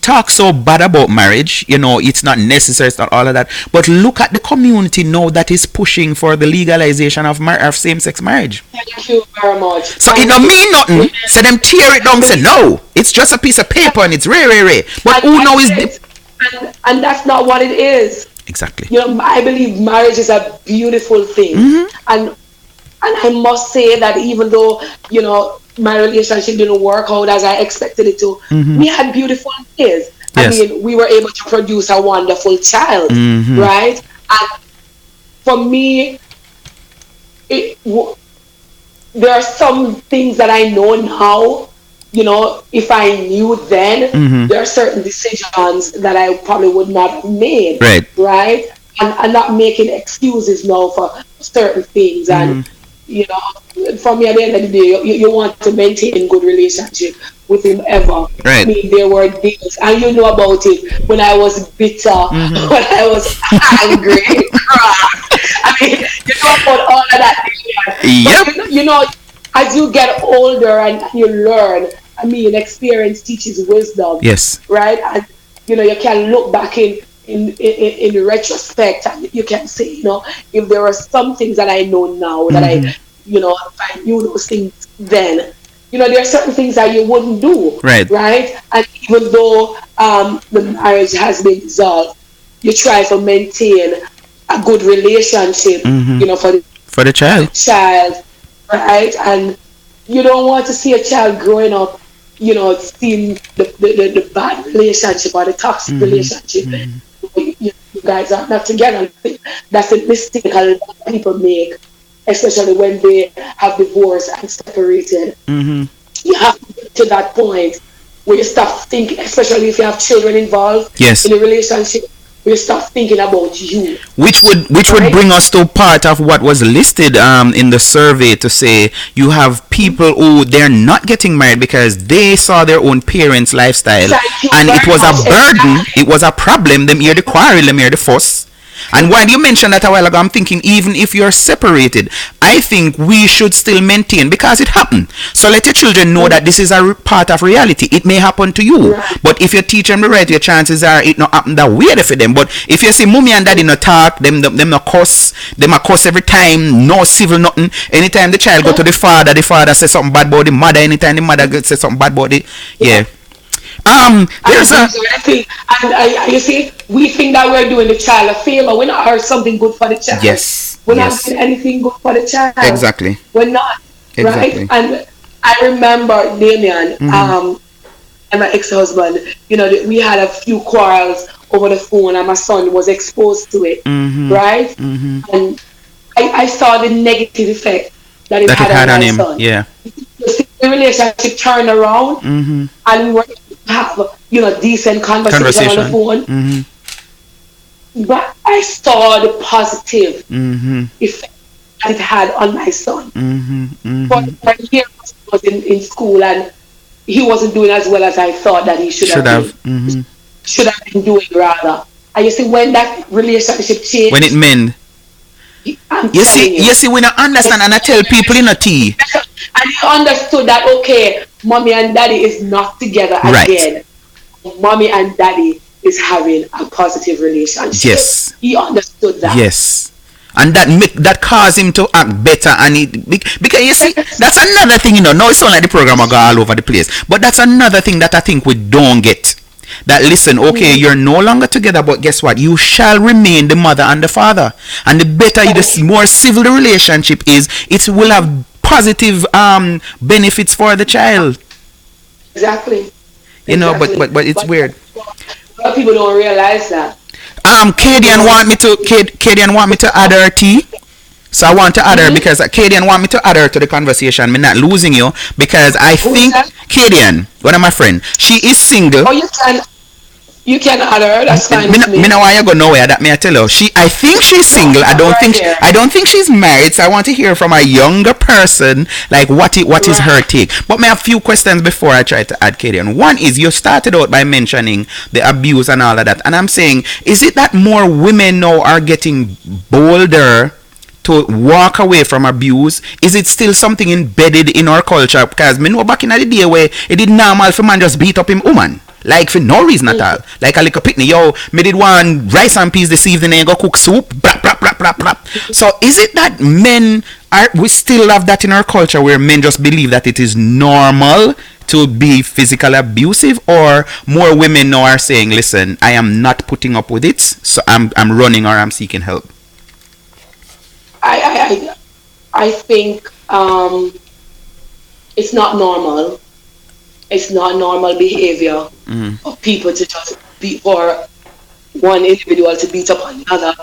talk so bad about marriage, it's not necessary, it's not all of that. But look at the community now that is pushing for the legalization of same-sex marriage. Thank you very much. So it don't mean nothing. So them tear it down, say no, it's just a piece of paper and it's rare. But who knows and that's not what it is. Exactly. I believe marriage is a beautiful thing. And I must say that even though, my relationship didn't work out as I expected it to, we had beautiful days. Yes. I mean, we were able to produce a wonderful child, right? And for me, there are some things that I know now, if I knew then, there are certain decisions that I probably would not have made, right? And I'm not making excuses now for certain things. And for me, at the end of the day, you want to maintain good relationship with whomever. Right. I mean, there were days, and you know about it, when I was bitter, when I was angry, I mean, you know about all of that. Yep. But, as you get older and you learn, I mean, experience teaches wisdom. Yes. Right? And, you can look back in retrospect, and you can say, if there are some things that I know now that if I knew those things then, there are certain things that you wouldn't do, right? And even though the marriage has been dissolved, you try to maintain a good relationship, for the child, right? And you don't want to see a child growing up, seeing the bad relationship or the toxic relationship. You guys are not together. That's a mistake a lot of people make, especially when they have divorced and separated. You have to get to that point where you start thinking, especially if you have children involved in a relationship, where you start thinking about you. Which would bring us to part of what was listed in the survey, to say you have people who they're not getting married because they saw their own parents' lifestyle, and it was a burden, it was a problem, them hear the quarrel, them hear the fuss. And while you mentioned that a while ago, I'm thinking, even if you're separated, I think we should still maintain, because it happened. So let your children know that this is a part of reality. It may happen to you, but if you teach them the right, your chances are it not happen that way for them. But if you see mommy and daddy no talk, them no cuss, them a cuss every time, no civil nothing. Anytime the child go to the father says something bad about the mother. Anytime the mother says something bad about it, there's you see, we think that we're doing the child a favor. We're not, or something good for the child. Yes. We're not doing anything good for the child. Exactly. We're not. Exactly. Right? And I remember Damien and my ex-husband, we had a few quarrels over the phone, and my son was exposed to it. Right? And I saw the negative effect that it had on my him. son. Yeah. The relationship turned around, and we were have decent conversation on the phone. But I saw the positive effect that it had on my son. For a year he was in school, and he wasn't doing as well as I thought that he should have been. Should have been doing, rather. And you see, when that relationship changed, when it mend, you see, we don't understand, and I tell people in a tea. And he understood that, okay, mommy and daddy is not together again. Mommy and daddy is having a positive relationship. Yes. He understood that. Yes. And that caused him to act better, and because you see, that's another thing, now it's not like the program will go all over the place, but that's another thing that I think we don't get. That listen, okay, you're no longer together, but guess what? You shall remain the mother and the father. And the better, the more civil the relationship is, it will have positive benefits for the child. Exactly. But it's weird. A lot of people don't realize that. Kadian want me to add her tea. So I want to add her, because Kadian want me to add her to the conversation. I'm not losing you, because I think Kadian, one of my friends, she is single. Oh, you can. You can add her. That's fine with me. Me know why you go nowhere. That me I tell you. I think she's single. I don't think she's married. So I want to hear from a younger person. Like what is her take? But me have few questions before I try to add Katie. And one is you started out by mentioning the abuse and all of that. And I'm saying, is it that more women now are getting bolder to walk away from abuse? Is it still something embedded in our culture? Because me know back in the day where it did normal for man just beat up him woman. Like for no reason at all. Like a little picnic. Yo, me did one rice and peas this evening and go cook soup. Blah, blah, blah, blah, blah. So is it that we still have that in our culture where men just believe that it is normal to be physically abusive, or more women now are saying, listen, I am not putting up with it, so I'm running or I'm seeking help? I think it's not normal. It's not normal behavior of people to just for one individual to beat up on another,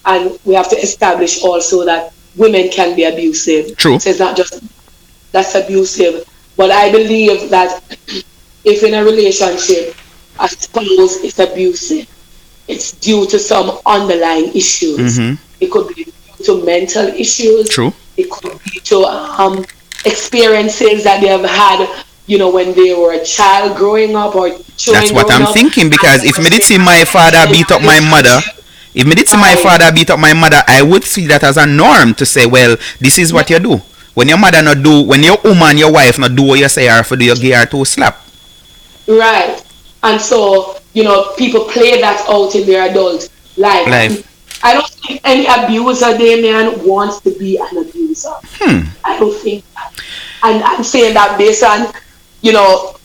and we have to establish also that women can be abusive. True. So it's not just that's abusive, but I believe that if in a relationship a spouse is abusive, it's due to some underlying issues. It could be due to mental issues. True. It could be to experiences that they have had, you know, when they were a child growing up or children. That's what I'm thinking, because if me did see my father beat up my mother, I would see that as a norm to say, well, this is what you do. When your mother not do, when your woman, your wife not do what you say, or for do you give her to slap. Right. And so, you know, people play that out in their adult life. I don't think any abuser, Damien, wants to be an abuser. I don't think that. And I'm saying that based on, you know,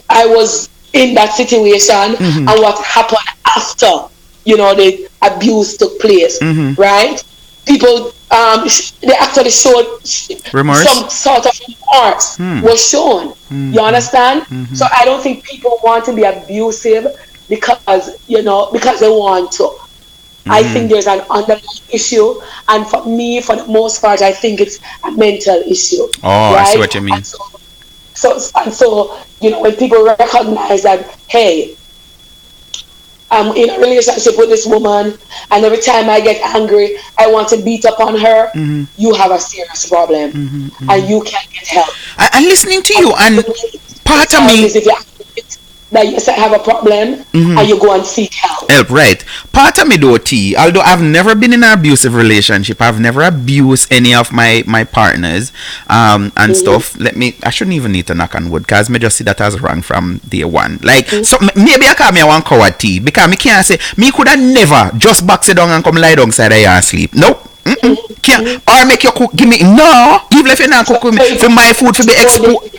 I was in that situation and what happened after, you know, the abuse took place, right? People, they actually showed some sort of remorse was shown. You understand? So I don't think people want to be abusive because, you know, because they want to. I think there's an underlying issue, and for me, for the most part, I think it's a mental issue. Oh, right? I see what you mean. So, you know, when people recognize that, hey, I'm in a relationship with this woman, and every time I get angry, I want to beat up on her, you have a serious problem, and you can't get help. I'm listening to you, and part of me... That yes, I have a problem, and you go and seek help. Right. Part of me though, T, although I've never been in an abusive relationship, I've never abused any of my partners and stuff. I shouldn't even need to knock on wood, because me just see that as wrong from day one. Like, so maybe I call me a one coward, T, because me can't say, me could have never just box it down and come lie down side of you and sleep. Nope. Can't. Or make you cook, give me, no, give left you not cook with me, for my food to be exposed.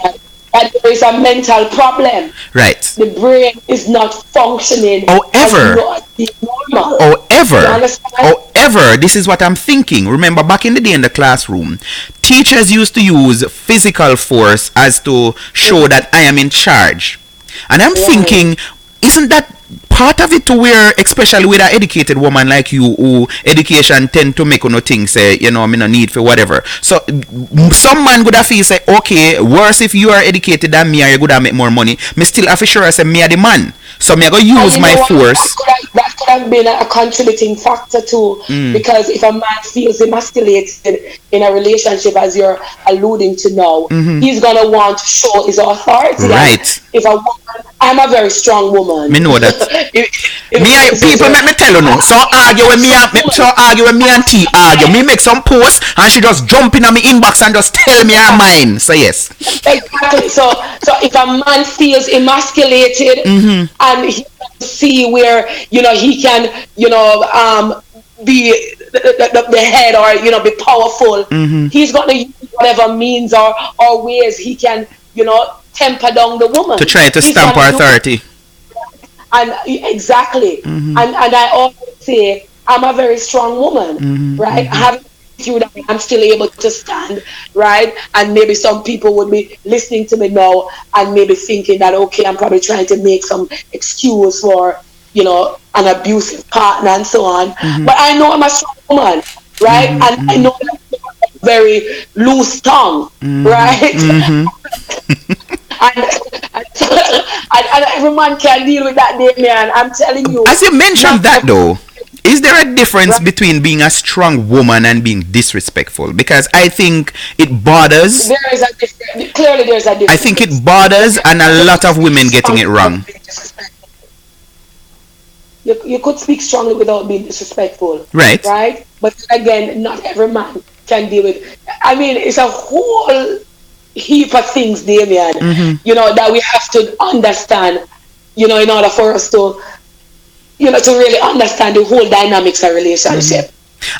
And there is a mental problem. Right. The brain is not functioning. However, this is what I'm thinking. Remember, back in the day in the classroom, teachers used to use physical force as to show that I am in charge. And I'm thinking, isn't that part of it to where, especially with an educated woman like you, who education tend to make you think, say, you know, me no need for whatever. So some man would have feel say, okay, worse if you are educated than me or you would have make more money, me still have to sure say me are the man. So me I go use my force. That could have been a contributing factor too, because if a man feels emasculated in a relationship, as you're alluding to now, he's gonna want to show his authority. Right. If a woman, I'm a very strong woman. Me know that. People make me tell you no. So argue with me and T argue. Me make some post and she just jump in on me inbox and just tell me her mind. So yes. Exactly. So if a man feels emasculated and he can see where, you know, he can, you know, be the head, or, you know, be powerful, he's going to use whatever means or ways he can, you know, temper down the woman to try to stamp her authority. And exactly, and I always say I'm a very strong woman, right? I haven't you that I'm still able to stand, right? And maybe some people would be listening to me now and maybe thinking that, okay, I'm probably trying to make some excuse for, you know, an abusive partner and so on. But I know I'm a strong woman, right? And I know that I'm a very loose tongue, right? And every man can deal with that, Damien. I'm telling you. As you mentioned that though, is there a difference Right. between being a strong woman and being disrespectful? Because I think it bothers. There is a difference. Clearly, there's a difference. I think it bothers and a lot of women getting it wrong. You could speak strongly without being disrespectful. Right. Right? But again, not every man can deal with. I mean, it's a whole heap of things, Damien, that we have to understand, in order for us to, to really understand the whole dynamics of relationship.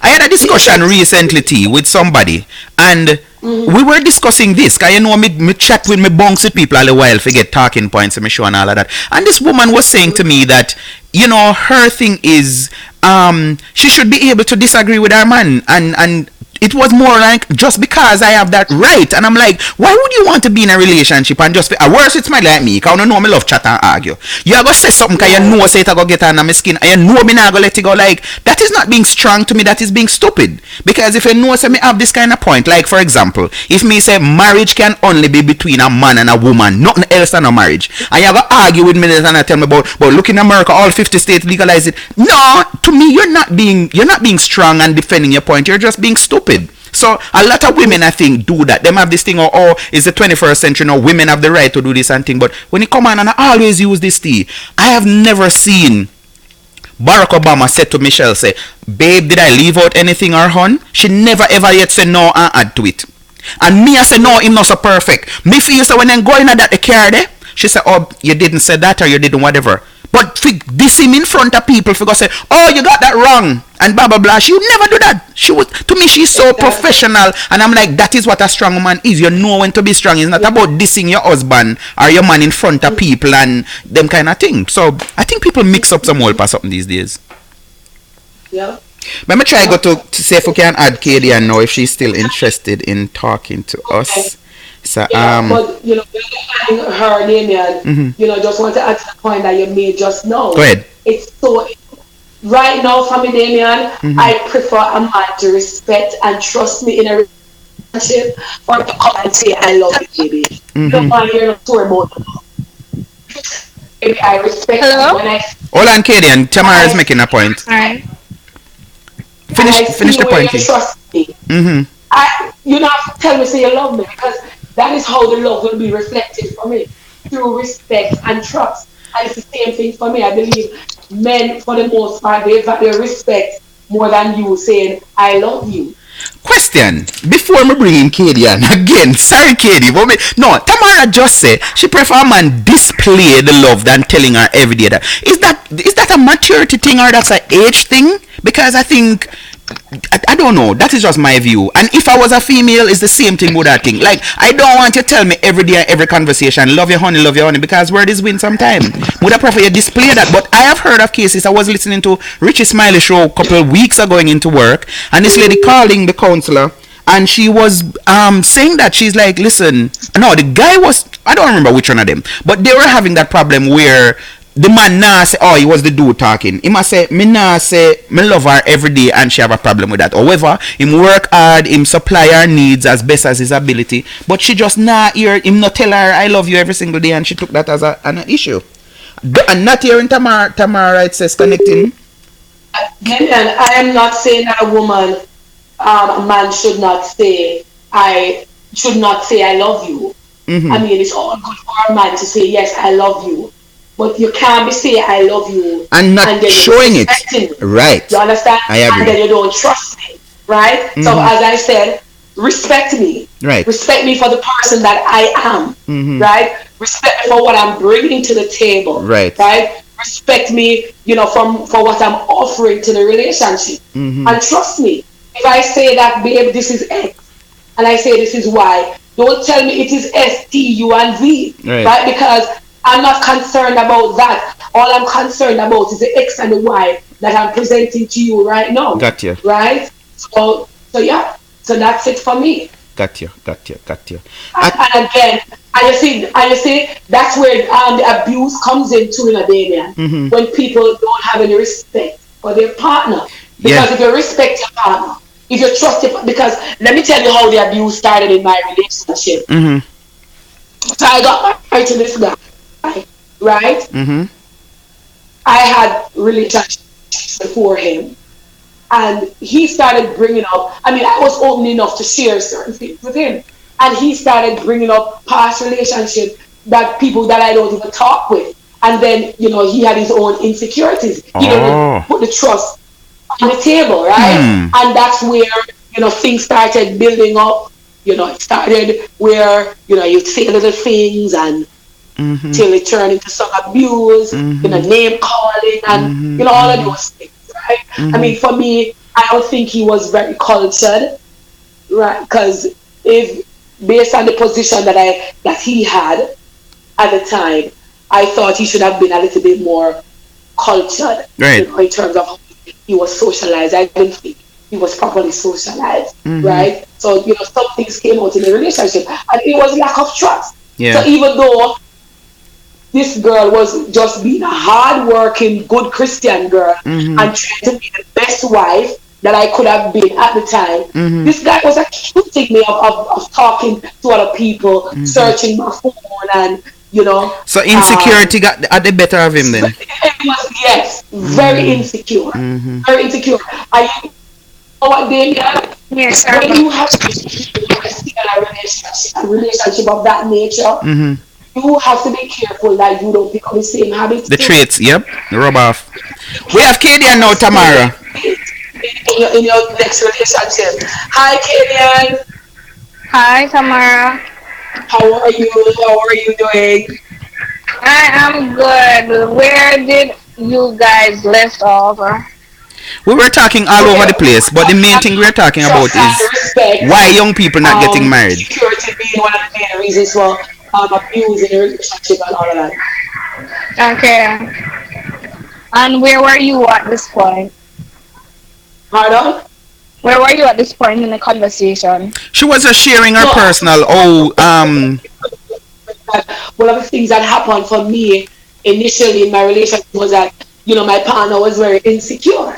I had a discussion recently, T, with somebody, and we were discussing this. Cause me chat with me bunks with people all the while, forget talking points and me show and all of that. And this woman was saying to me that, her thing is, she should be able to disagree with her man, and it was more like just because I have that right, and I'm like, why would you want to be in a relationship and just worse it's my like me, cause I don't know me love chat and argue. You are gonna say something cause you know say it go get under my skin, and you know me not gonna let it go. Like that is not being strong to me, that is being stupid. Because if you know say me have this kind of point, like for example, if me say marriage can only be between a man and a woman, nothing else than a marriage, and you gonna argue with me and tell me about look in America all 50 states legalize it. No, to me you're not being strong and defending your point, you're just being stupid. So a lot of women I think do that. Them have this thing it's the 21st century now, women have the right to do this and thing. But when it come on, and I always use this tea, I have never seen Barack Obama said to Michelle, say, babe, did I leave out anything or hon? She never ever yet said no and add to it. And me I say no, him not so perfect. Me feel so when I'm going at that the car there, she said, oh, you didn't say that or you didn't whatever. But this him in front of people for go say, oh, you got that wrong and blah blah blah. She would never do that. She would, to me, she's so professional, and I'm like, that is what a strong woman is. You know when to be strong. It's not about dissing your husband or your man in front of people and them kind of thing. So I think people mix up some whole for something these days. Yeah. Let me try go to see if we can add Katie and know if she's still interested in talking to us. So but her name, just want to add to the point that you made just now. Go ahead. It's so right now for me, Damien, I prefer a man to respect and trust me in a relationship, or to come and say I love you, baby. Don't want to hear no story about it. Baby, I respect you when I. Hold on, Katie, and Tamara is making a point. Alright. Finish the point. You trust me. You don't have to tell me say you love me, because that is how the love will be reflected for me, through respect and trust. And it's the same thing for me. I believe men, for the most part, they value respect more than you saying I love you. Question before me bring in Katie, and again, sorry Katie, but no, Tamara just said she prefer a man display the love than telling her every day that. Is that a maturity thing or that's an age thing? Because I think I don't know, that is just my view. And if I was a female, it's the same thing with that thing. Like, I don't want you to tell me every day, every conversation, love your honey, because word is win sometime. Would I prefer you display that? But I have heard of cases. I was listening to Richie Smiley show a couple of weeks ago going into work, and this lady calling the counselor, and she was saying that she's like, listen, no, the guy was, I don't remember which one of them, but they were having that problem where the man now say, oh, he was the dude talking. He must say, me now say, me love her every day and she have a problem with that. However, him work hard, him supply her needs as best as his ability. But she just not hear him not tell her, I love you every single day, and she took that as an issue. And not hearing Tamara, it says connecting. And I am not saying that a woman, a man should not say I love you. I mean, it's all good for a man to say, yes, I love you. But you can't be saying I love you and not showing it. Right. You understand? I agree. And then you don't trust me. Right? So as I said, respect me. Right. Respect me for the person that I am. Right? Respect me for what I'm bringing to the table. Right. Right? Respect me, for what I'm offering to the relationship. And trust me. If I say that, babe, this is X, and I say this is Y, don't tell me it is S, T, U, and V. Right? Because I'm not concerned about that. All I'm concerned about is the X and the Y that I'm presenting to you right now. Got you. Right? So yeah. So that's it for me. Got you. And again, I see that's where the abuse comes into in a Damien. When people don't have any respect for their partner. Because if you respect your partner, if you trust it, because let me tell you how the abuse started in my relationship. So I got married to this guy. right? Mm-hmm. I had relationships before him, and he started bringing up. I mean, I was open enough to share certain things with him, and he started bringing up past relationships that people that I don't even talk with, and then he had his own insecurities. He didn't Oh. put the trust on the table, right? Hmm. And that's where things started building up. It started where you'd say little things and Mm-hmm. till it turned into some abuse, Mm-hmm. name calling, and Mm-hmm. all of Mm-hmm. those things, right? I Mm-hmm. mean, for me, I don't think he was very cultured, right? Because if based on the position that he had at the time, I thought he should have been a little bit more cultured, Right. in terms of how he was socialized. I didn't think he was properly socialized, Mm-hmm. right? So, some things came out in the relationship, and it was lack of trust. So Yeah. even though this girl was just being a hard-working, good Christian girl Mm-hmm. and trying to be the best wife that I could have been at the time, Mm-hmm. this guy was accusing me of talking to other people, searching my phone, and So insecurity got at the better of him then. it was, yes, very insecure, Mm-hmm. very insecure. I you know what, Daniel? Yes, When you have a relationship of that nature, Mm-hmm. you have to be careful that you don't pick up the same habits The too. traits, yep. Rub off. We have Kadian now, Tamara. In your next relationship. Hi, Kadian. Hi, Tamara. How are you? How are you doing? I am good. Where did you guys left off? We were talking all over the place, but the main thing we're talking about Trust and is respect. why young people not getting married. Security being one of the main reasons for abuse in a relationship and all of that. Okay. And where were you at this point? Pardon? Where were you at this point in the conversation? She was just sharing her So, personal. one of the things that happened for me initially in my relationship was that my partner was very insecure,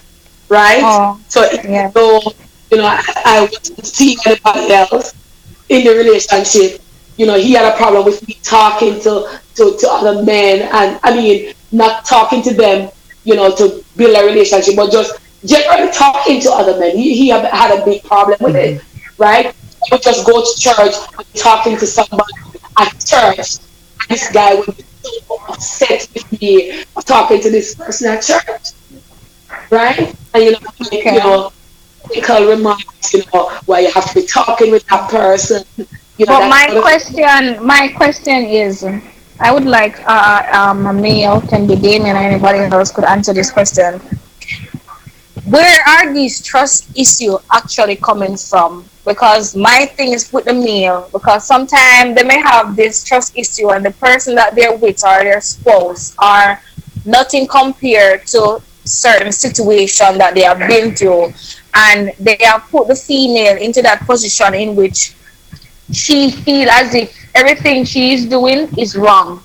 right? Oh, So even yeah. though I wasn't seeing anybody else in the relationship, he had a problem with me talking to other men, and I mean not talking to them, to build a relationship, but just generally talking to other men. He had a big problem with it, right? I would just go to church and talking to somebody at church. This guy would be so upset with me talking to this person at church, right? And Okay. critical remarks, why you have to be talking with that person, But that sort of my question is, I would like a male, can be Damien or anybody else could answer this question. Where are these trust issues actually coming from? Because my thing is with the male, because sometimes they may have this trust issue and the person that they're with or their spouse are nothing compared to certain situation that they have been through, and they have put the female into that position in which she feel as if everything she is doing is wrong.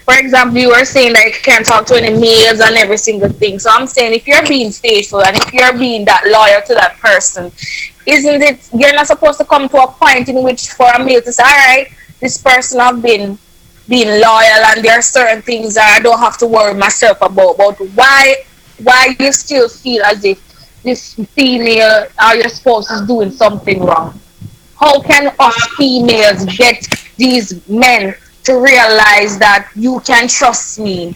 For example, you were saying like you can't talk to any males and every single thing. So I'm saying if you're being faithful and if you're being that loyal to that person, isn't it you're not supposed to come to a point in which for a male to say, all right, this person have been being loyal and there are certain things that I don't have to worry myself about. But why you still feel as if this female or your spouse is doing something wrong? How can us females get these men to realize that you can trust me?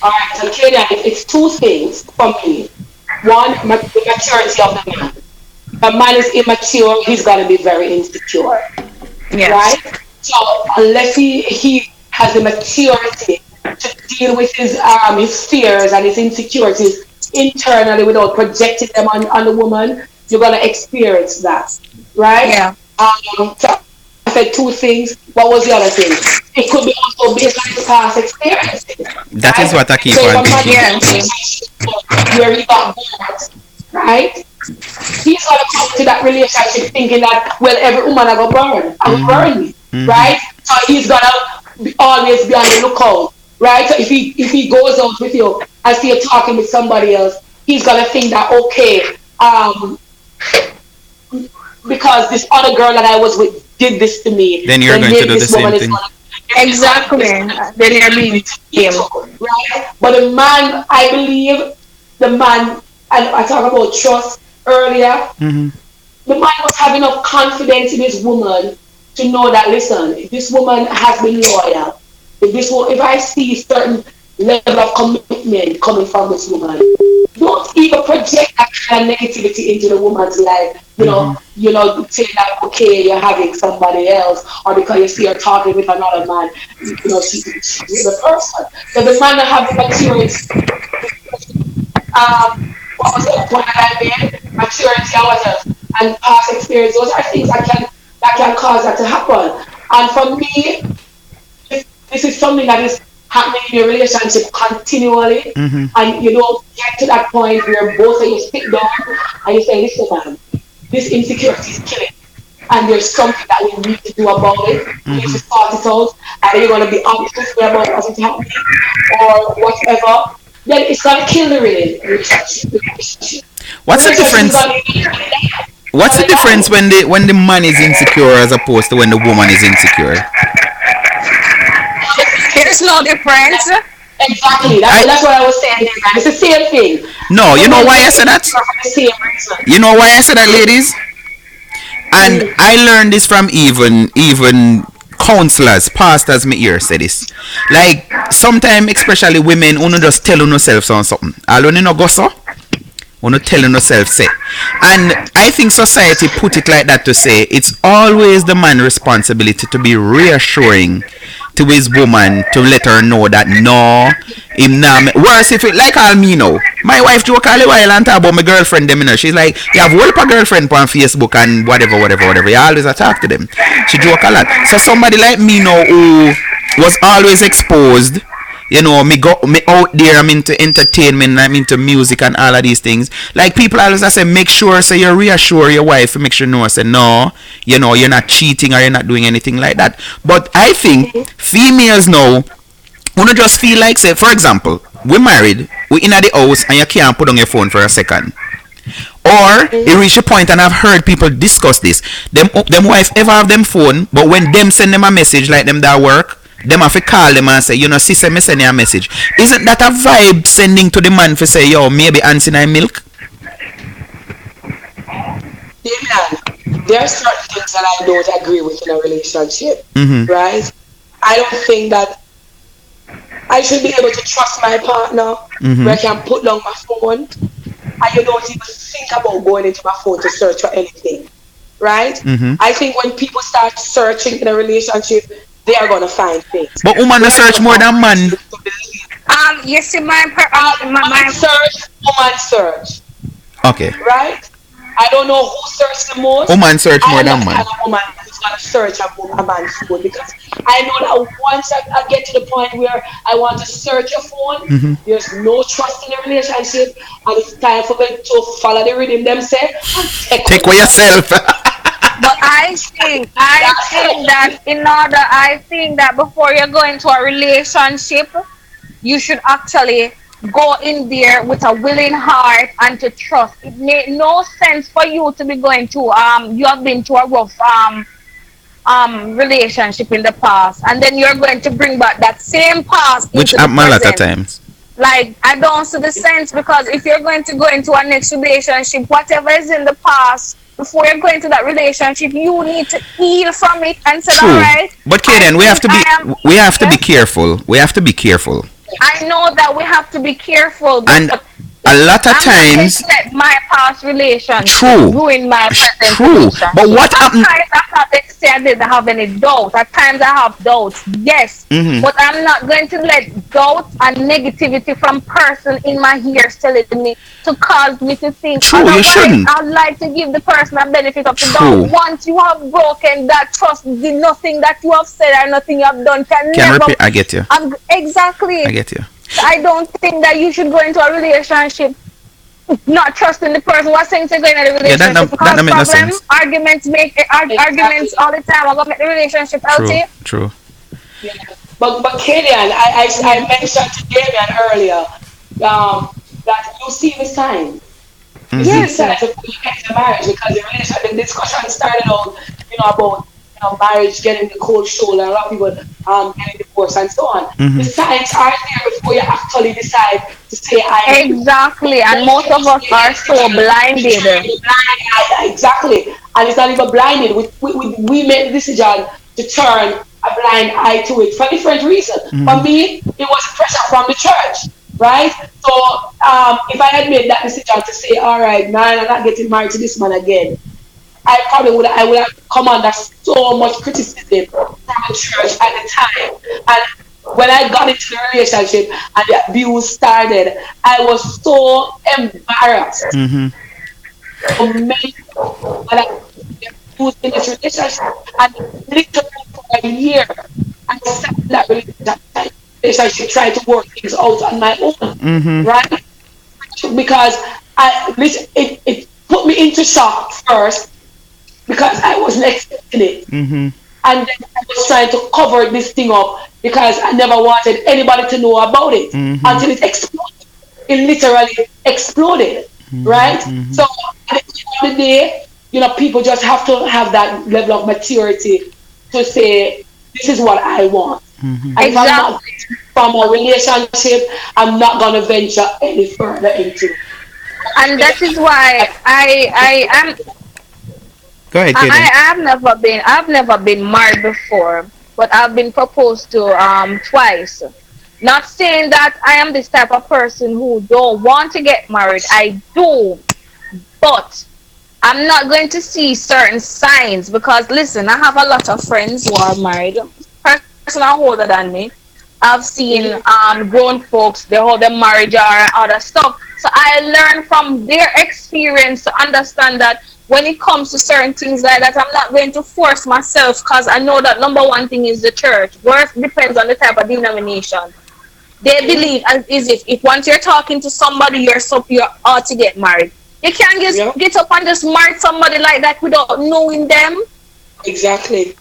all right, so Kaden, it's two things for me. One, the maturity of the man. A man is immature, he's gonna be very insecure, Yes. right? So unless he has the maturity to deal with his fears and his insecurities internally without projecting them on the woman, you're gonna experience that, right? Yeah. So I said two things. What was the other thing? It could be also based on his past experiences, That is right? what I keep So if on a man thinking. is in a relationship where he got bored, right? He's gonna come to that relationship thinking that, well, every woman I go burn me, right? So he's gonna always be on the lookout, right? So if he goes out with you and see you talking with somebody else, he's gonna think that, okay, because this other girl that I was with did this to me, Then you're going to maybe do the this woman same is thing. gonna Exactly. Then you're being him. Right? But the man, I believe, the man, and I talked about trust earlier, the man must have enough confidence in his woman to know that, listen, if this woman has been loyal, if I see certain level of commitment coming from this woman, don't even project that kind of negativity into the woman's life. Say that, okay, you're having somebody else, or because you see her talking with another man, she's the person. So the man that have the maturity, what was the point that I made? Maturity and past experience. Those are things that can cause that to happen. And for me, this is something that is happening in your relationship continually, and you don't get to that point where both of you sit down and you say, listen, man, this insecurity is killing, and there's something that we need to do about it. We need to sort it out. Are you going to be honest with me about what's happening or whatever? Then it's going to kill the relationship. What's the difference? What's the difference when the man is insecure as opposed to when the woman is insecure? There's no difference. Exactly. That's what I was saying. It's the same thing. No, you know why I said that? You know why I said that, ladies? And I learned this from even counselors, pastors, me ear say this. Like, sometimes, especially women, you just tell yourself something. All you know go so? You tell yourself say. And I think society put it like that to say it's always the man's responsibility to be reassuring to his woman to let her know that no, him not. Worse if it like all me now. My wife joke all the while and talk about my girlfriend them, she's like, you have a girlfriend on Facebook and whatever. You always talk to them. She joke a lot. So somebody like me now who was always exposed, me out there, I'm into entertainment, I'm into music and all of these things. Like people always say, make sure so you reassure your wife, make sure say no, you're not cheating or you're not doing anything like that. But I think females now wanna just feel like, say, for example, we're married, we're in the house and you can't put on your phone for a second. Or it reach a point, and I've heard people discuss this. Them wife ever have them phone, but when them send them a message like them that work, them have to call them and say, sister, me send you a message. Isn't that a vibe sending to the man for say, yo, maybe answer my milk? Yeah, there are certain things that I don't agree with in a relationship, right? I don't think that I should be able to trust my partner where I can put down my phone and you don't even think about going into my phone to search for anything, right? I think when people start searching in a relationship, they are gonna find things. But woman search more than man. You see man search, woman search. Okay. Right? I don't know who searched the most. Woman search more than man. I'm not the kind of woman who's gonna search a man's phone, because I know that once I get to the point where I want to search your phone, there's no trust in the relationship, and it's time for them to follow the rhythm them say and take for yourself. But I think that before you go into a relationship, you should actually go in there with a willing heart and to trust. It made no sense for you to be going to you have been to a rough relationship in the past, and then you're going to bring back that same past, which happen a lot of times. Like, I don't see the sense, because if you're going to go into a next relationship, whatever is in the past, before you're going to that relationship, you need to heal from it and say, all right. But Kaden, we have to be careful. We have to be careful. I know that we have to be careful. And a lot of times, let my past relationship ruin my present relationship. But what happened? At times I have to say I didn't have any doubts. At times I have doubts, yes. But I'm not going to let doubts and negativity from person in my ears telling me to cause me to think. You shouldn't. I'd like to give the person a benefit of the doubt. Once you have broken that trust, nothing that you have said or nothing you have done can never repeat. I get you. Exactly. I get you. I don't think that you should go into a relationship not trusting the person. What's saying to go into a relationship? That makes no sense. Arguments arguments all the time. I'm gonna make the relationship healthy. True. Yeah. But Killian, I mentioned to Damian earlier that you see the sign. You see the signs before you get to marriage, because the relationship, the discussion started out, about marriage getting the cold shoulder, a lot of people getting divorced and so on. The signs are there before you actually decide to say I do. Exactly, and most of us are so blinded. Exactly, and it's not even blinded. We made the decision to turn a blind eye to it for different reasons. For me, it was pressure from the church, right? So if I had made that decision to say, all right, man, I'm not getting married to this man again, I would have come under so much criticism from the church at the time. And when I got into the relationship and the abuse started, I was so embarrassed. For me, when I was in this relationship, and literally for a year, I sat in that relationship trying to work things out on my own, right? Because it put me into shock first, because I wasn't expecting it. And then I was trying to cover this thing up because I never wanted anybody to know about it until it exploded. It literally exploded, right? So at the end of the day, people just have to have that level of maturity to say, this is what I want. And if I'm not from a relationship, I'm not going to venture any further into it. And that is why I am. Go ahead, Kaden. I've never been married before, but I've been proposed to twice. Not saying that I am this type of person who don't want to get married. I do, but I'm not going to see certain signs because listen, I have a lot of friends who are married, person are older than me. I've seen grown folks, they hold their marriage or other stuff. So I learn from their experience to understand that when it comes to certain things like that, I'm not going to force myself because I know that number one thing is the church. Work depends on the type of denomination. They believe as if once you're talking to somebody, you're ought to get married. You can't just get up and just marry somebody like that without knowing them. Exactly.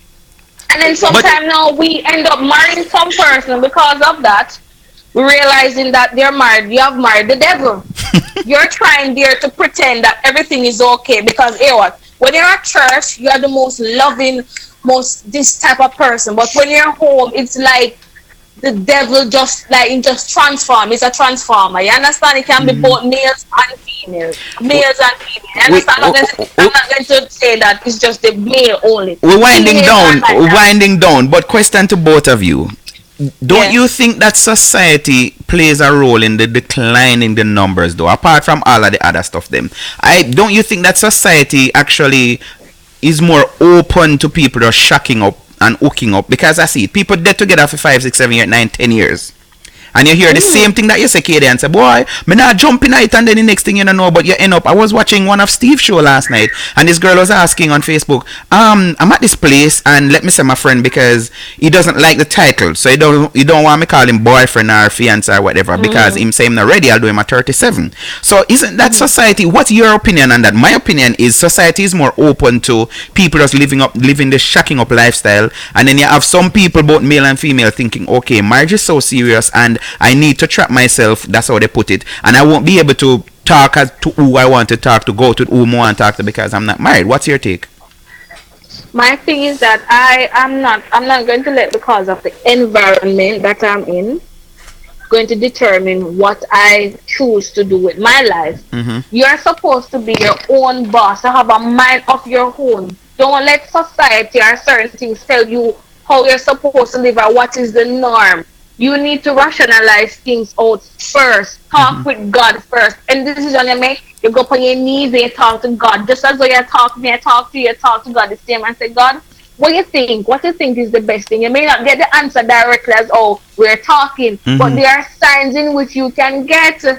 And then sometimes now we end up marrying some person because of that. Realizing that they're married, you have married the devil. You're trying there to pretend that everything is okay because when you're at church, you're the most loving, most this type of person. But when you're home, it's like the devil just transform. It's a transformer. You understand? It can be both males and females. Males and females. You understand? I'm not going to say that it's just the male only. We're winding down. But question to both of you. Don't you think that society plays a role in the decline in the numbers though, apart from all of the other stuff don't you think that society actually is more open to people just shacking up and hooking up? Because I see people get together for 5, 6, 7, 8, 9, 10 years. And you hear the same thing that you say, Katie, and say, boy, me not jump in it, and then the next thing you don't know, but you end up. I was watching one of Steve's show last night, and this girl was asking on Facebook, I'm at this place, and let me say my friend, because he doesn't like the title, so you don't want me call him boyfriend or fiance or whatever, because him say him not ready, I'll do him at 37. So isn't that society? What's your opinion on that? My opinion is society is more open to people just living the shacking up lifestyle, and then you have some people, both male and female, thinking, okay, marriage is so serious, and I need to trap myself, that's how they put it, and I won't be able to talk to who I want to talk to, go to who I want to talk to because I'm not married. What's your take? My thing is that I'm not going to let, because of the environment that I'm in, going to determine what I choose to do with my life. You're supposed to be your own boss, to have a mind of your own. Don't let society or certain things tell you how you're supposed to live or what is the norm. You need to rationalize things out first. Talk with God first. And the decision you make, you go on your knees and you talk to God. Just as though you talk to me, I talk to you, talk to God the same and say, God, what do you think? What do you think is the best thing? You may not get the answer directly as, oh, we're talking. But there are signs in which you can get. So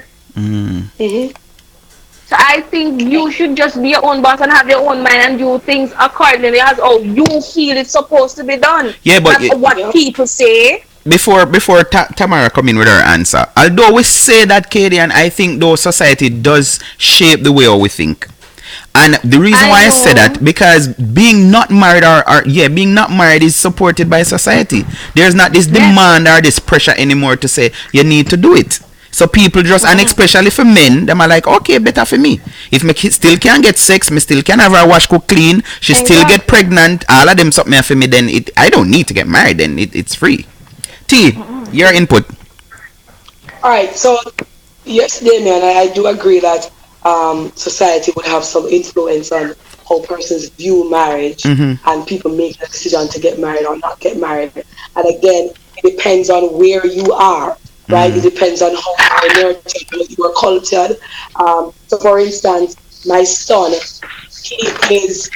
I think you should just be your own boss and have your own mind and do things accordingly as how you feel it's supposed to be done. Yeah, but not what people say. Before Tamara come in with her answer, although we say that, Katie, and I think though society does shape the way we think. And the reason why I say that, because being not married being not married is supported by society. There's not this demand or this pressure anymore to say you need to do it. So people just, and especially for men, them are like, okay, better for me. If me still can get sex, me still can have her wash, cook, clean, she still get pregnant, all of them something for me, then I don't need to get married, then it's free. T, your input. All right, so yes, Damien, I do agree that society would have some influence on how persons view marriage and people make the decision to get married or not get married. And again, it depends on where you are, right? It depends on how you are nurtured, how you are cultured. So, for instance, my son, he is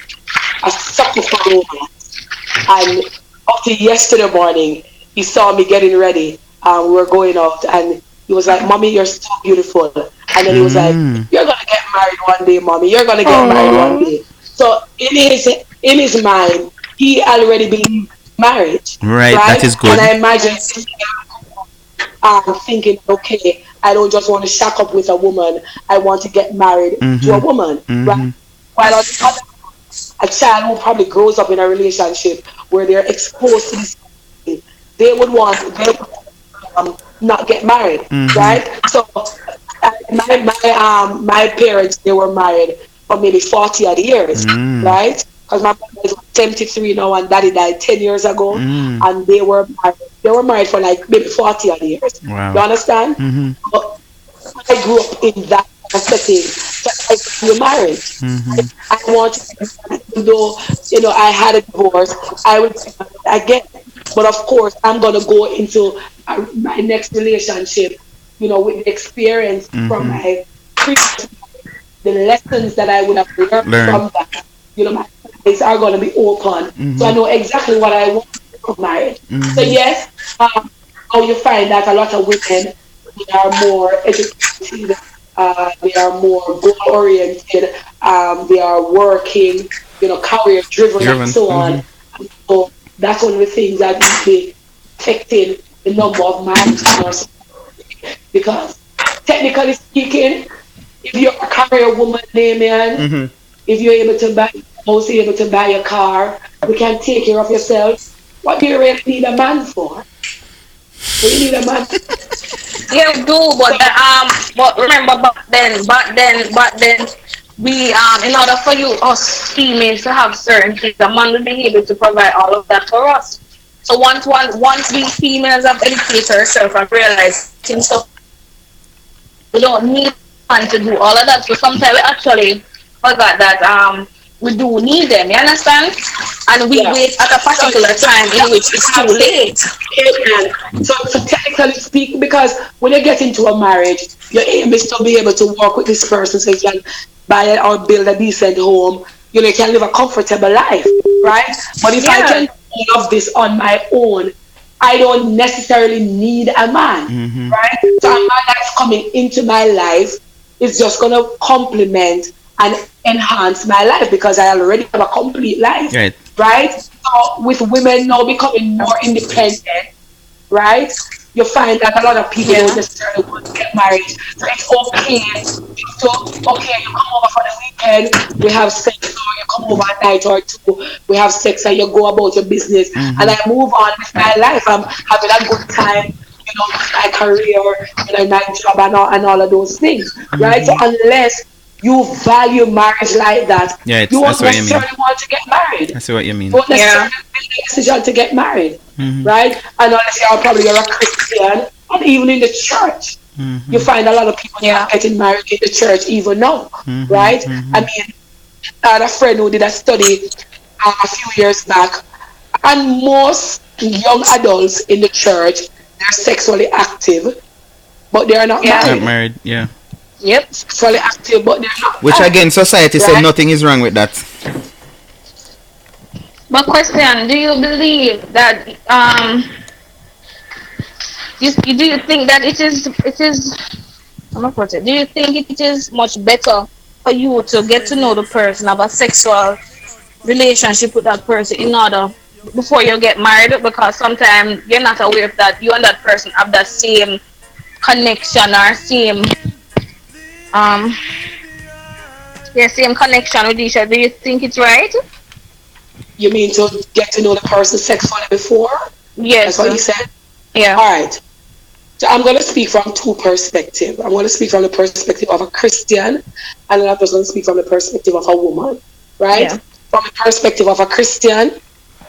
a sucker for romance. And up to yesterday morning, he saw me getting ready. We were going out, and he was like, "Mommy, you're so beautiful." And then he was like, "You're gonna get married one day, Mommy. You're gonna get married one day." So in his mind, he already believes marriage, Right, that is good. And I imagine thinking, okay, I don't just want to shack up with a woman. I want to get married to a woman, right? While a child who probably grows up in a relationship where they're exposed to this, they would not get married, right? So my parents, they were married for maybe 40 odd years, right? Because my mom is 73 now and daddy died 10 years ago, and they were married for like maybe 40 odd years. Wow. You understand? But I grew up in that setting, so I feel married. I want to, even though I had a divorce, I would again. But of course, I'm gonna go into my next relationship, with the experience from my previous, the lessons that I would have learned from that. My eyes are gonna be open, so I know exactly what I want from marriage. So yes, how you find that a lot of women, they are more educated, they are more goal oriented, they are working, career driven and so on. So that's one of the things that be affecting the number of marriages. Because technically speaking, if you're a career woman, Damien, if you're able to buy a house, you're able to buy a car, you can take care of yourself. What do you really need a man for? Do you need a man? You do, but remember back then, we in order for us females to have certain things, the man will be able to provide all of that for us. So once we females have educated ourselves and realized things, so we don't need man to do all of that. So sometimes we actually forgot that we do need them, you understand? And we wait at a particular time in which it's too late. So technically speaking, because when you get into a marriage, your aim is to be able to work with this person so you can buy or build a decent home. You can live a comfortable life, right? But if I can do all of this on my own, I don't necessarily need a man, right? So a man that's coming into my life is just going to complement and enhance my life because I already have a complete life, right? So with women now becoming more independent, right? You find that a lot of people don't necessarily want to get married. So it's okay. So you come over for the weekend, we have sex, or you come over a night or two, we have sex, and you go about your business, and I move on with my life. I'm having a good time, with my career, my job, and all of those things, right? So unless you value marriage like that, you won't necessarily want to get married. I see what you mean. You won't necessarily make a decision to get married, right? And unless you're a Christian, and even in the church, you find a lot of people not getting married in the church even now, right? I mean, I had a friend who did a study a few years back, and most young adults in the church, they're sexually active, but they are not married. Not married, yeah. Yep, sexually active, but they're not. Which again, society said nothing is wrong with that. But question: do you believe that do you think that it is? I'm not put it. Do you think it is much better for you to get to know the person, have a sexual relationship with that person in order before you get married? Because sometimes you're not aware of that you and that person have that same connection or same same connection with each other. Do you think it's right? You mean to get to know the person sexually before? Yes. That's what you said? Yeah. All right. So I'm going to speak from two perspectives. I'm going to speak from the perspective of a Christian, and then I'm just going to speak from the perspective of a woman, right? Yeah. From the perspective of a Christian,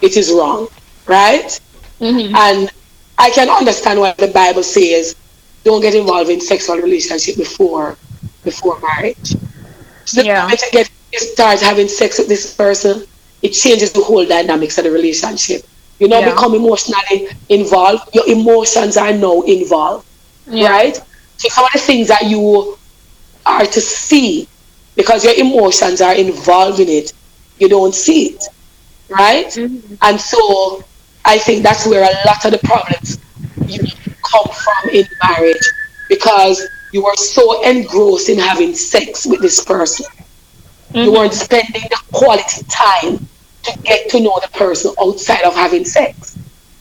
it is wrong, right? And I can understand what the Bible says. Don't get involved in sexual relationship before marriage. So the moment you start having sex with this person, it changes the whole dynamics of the relationship. You now become emotionally involved. Your emotions are now involved, right? So some of the things that you are to see, because your emotions are involved in it, you don't see it, right? And so I think that's where a lot of the problems come from in marriage, because you were so engrossed in having sex with this person. You weren't spending the quality time to get to know the person outside of having sex,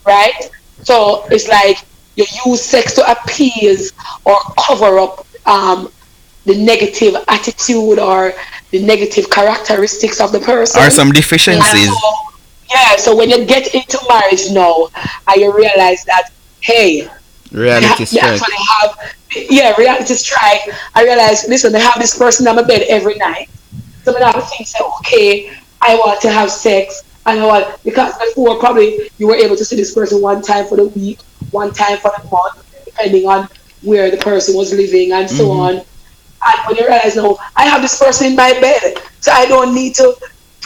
right? So it's like you use sex to appease or cover up the negative attitude or the negative characteristics of the person. Or some deficiencies. So when you get into marriage now and you realize that, hey, reality they strike. actually have, reality strike. I realize, listen, they have this person on my bed every night. So I have to think, say, okay, I want to have sex, and because before probably you were able to see this person one time for the week, one time for the month, depending on where the person was living and so on. And when you realize, no, I have this person in my bed, so I don't need to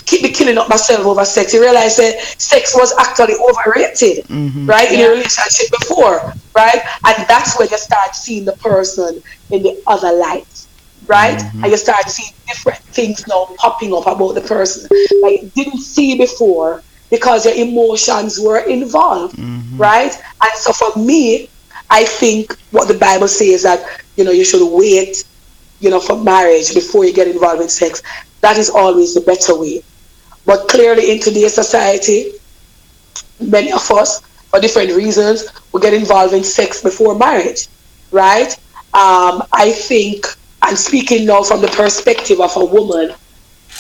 keep killing up myself over sex. You realize that sex was actually overrated, right, in a relationship before, right? And that's when you start seeing the person in the other light, right? And you start seeing different things now popping up about the person like you didn't see before because your emotions were involved, right? And so for me, I think what the Bible says that, you should wait, for marriage before you get involved in sex. That is always the better way. But clearly in today's society, many of us, for different reasons, will get involved in sex before marriage, right? I think, and speaking now from the perspective of a woman,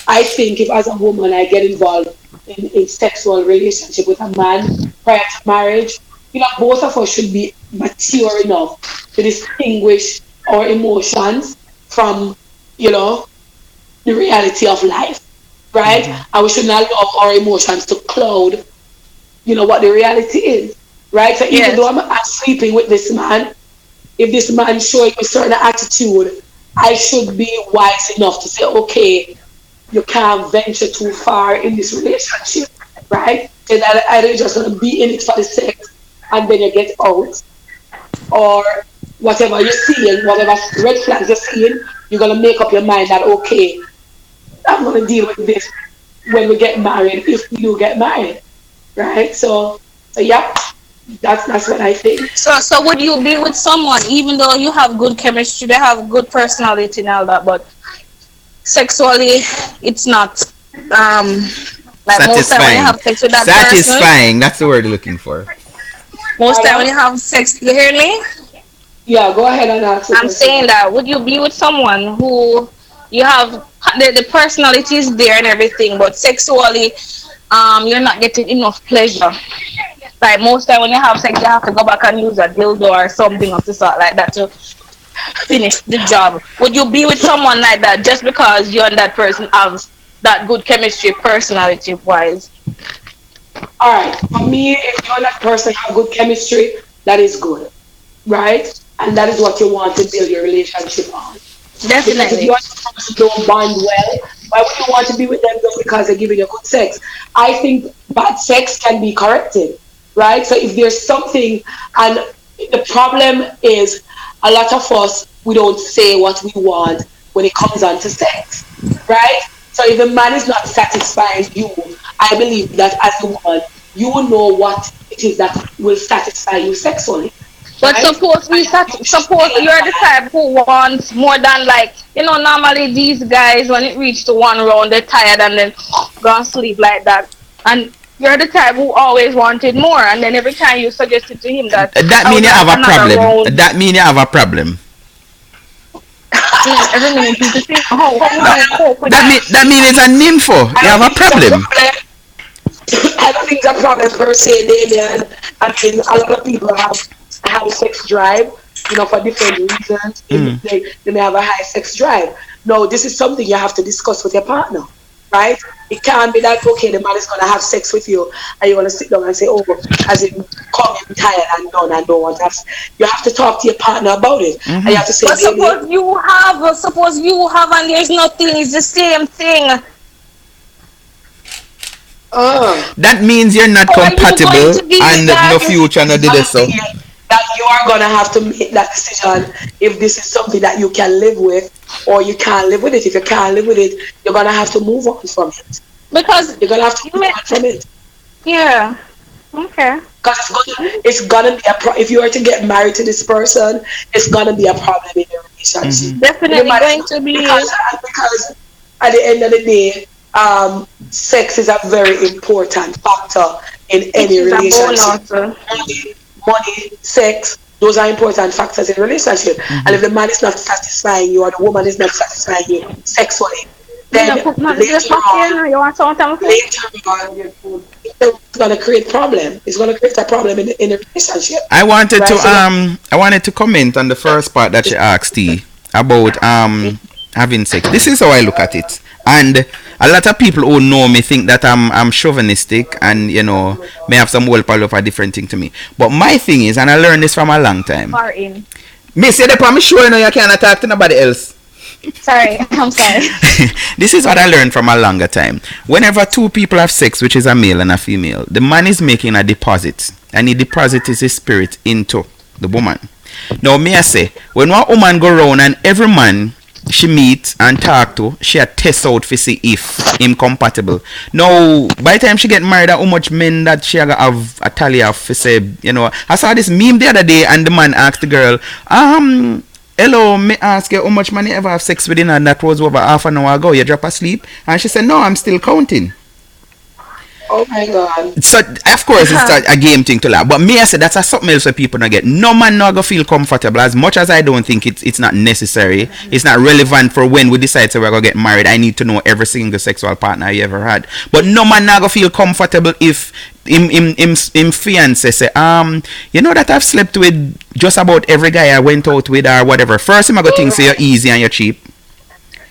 I think if as a woman I get involved in sexual relationship with a man prior to marriage, both of us should be mature enough to distinguish our emotions from, the reality of life, right? And we should not allow our emotions to cloud, what the reality is, right? So even though I'm sleeping with this man, if this man showing a certain attitude, I should be wise enough to say, okay, you can't venture too far in this relationship, right? So that either you're just going to be in it for the sex and then you get out, or whatever you're seeing, whatever red flags you're seeing, you're going to make up your mind that, okay, I'm going to deal with this when we get married, if we do get married, right? So yeah, that's what I think. So would you be with someone even though you have good chemistry, they have good personality and all that, but sexually it's not like most time when you have sex with that satisfying, that's the word you're looking for. Most time when you have sex, you hear me? Yeah, go ahead and ask. I'm saying that would you be with someone who you have the personality is there and everything, but sexually you're not getting enough pleasure? Like most time when you have sex, you have to go back and use a dildo or something of the sort like that to finish the job. Would you be with someone like that just because you and that person have that good chemistry, personality wise? All right, for me, if you and that person have good chemistry, that is good, right? And that is what you want to build your relationship on. Definitely. Because if you and that person don't bond well, why would you want to be with them just because they're giving you good sex? I think bad sex can be corrected, right? So if there's something, and the problem is a lot of us, we don't say what we want when it comes on to sex, right? So if the man is not satisfying you, I believe that as a woman, you will know what it is that will satisfy you sexually. But right? suppose you're the type who wants more than, like, normally these guys, when it reaches to one round, they're tired and then go and sleep like that. And you're the type who always wanted more, and then every time you suggested to him that mean you have a problem. Round, that mean you have a problem. Every minute you just think, that mean it's a nympho. You have a problem. I don't think it's a problem per se, Damien. I mean, a lot of people have high sex drive, for different reasons. They may have a high sex drive. No, this is something you have to discuss with your partner, right? It can't be that, okay, the man is going to have sex with you and you're going to sit down and say, oh, as in, come, I'm tired and done and don't want to have sex. You have to talk to your partner about it. And you have to say, but suppose you have and there's nothing, it's the same thing. That means you're not compatible and no future, no did so. That you are going to have to make that decision if this is something that you can live with or you can't live with it. If you can't live with it, you're going to have to move on from it. Because you're going to have to move on from it. Yeah. Okay. Because it's gonna be if you are to get married to this person, it's going to be a problem in your relationship. Definitely going to be. Because at the end of the day, sex is a very important factor in any relationship. Money, sex, those are important factors in a relationship. And if the man is not satisfying you or the woman is not satisfying you sexually, then later on, it's going to create problem. It's going to create a problem in a relationship. I wanted to comment on the first part that you asked T about having sex. This is how I look at it. And a lot of people who know me think that I'm chauvinistic and, may have some whole pile of a different thing to me. But my thing is, and I learned this from a long time. Me say that I'm sure you can't talk to nobody else. Sorry, I'm sorry. This is what I learned from a longer time. Whenever two people have sex, which is a male and a female, the man is making a deposit. And he deposits his spirit into the woman. Now, me I say, when one woman go around and every man she meet and talk to, she a test out to see if him compatible. Now, by the time she get married, how much men that she have a tally of to say, I saw this meme the other day and the man asked the girl, hello, me ask you how much money ever have sex with you, and that was over half an hour ago. You drop asleep? And she said, no, I'm still counting. Oh my God. So, of course, it's a game thing to laugh. But me, I say that's something else that people don't get. No man not gonna feel comfortable. As much as I don't think it's not necessary, it's not relevant for when we decide we're gonna get married. I need to know every single sexual partner you ever had. But no man not gonna feel comfortable if him fiance say, that I've slept with just about every guy I went out with or whatever. First, him I go think say you're easy and you're cheap.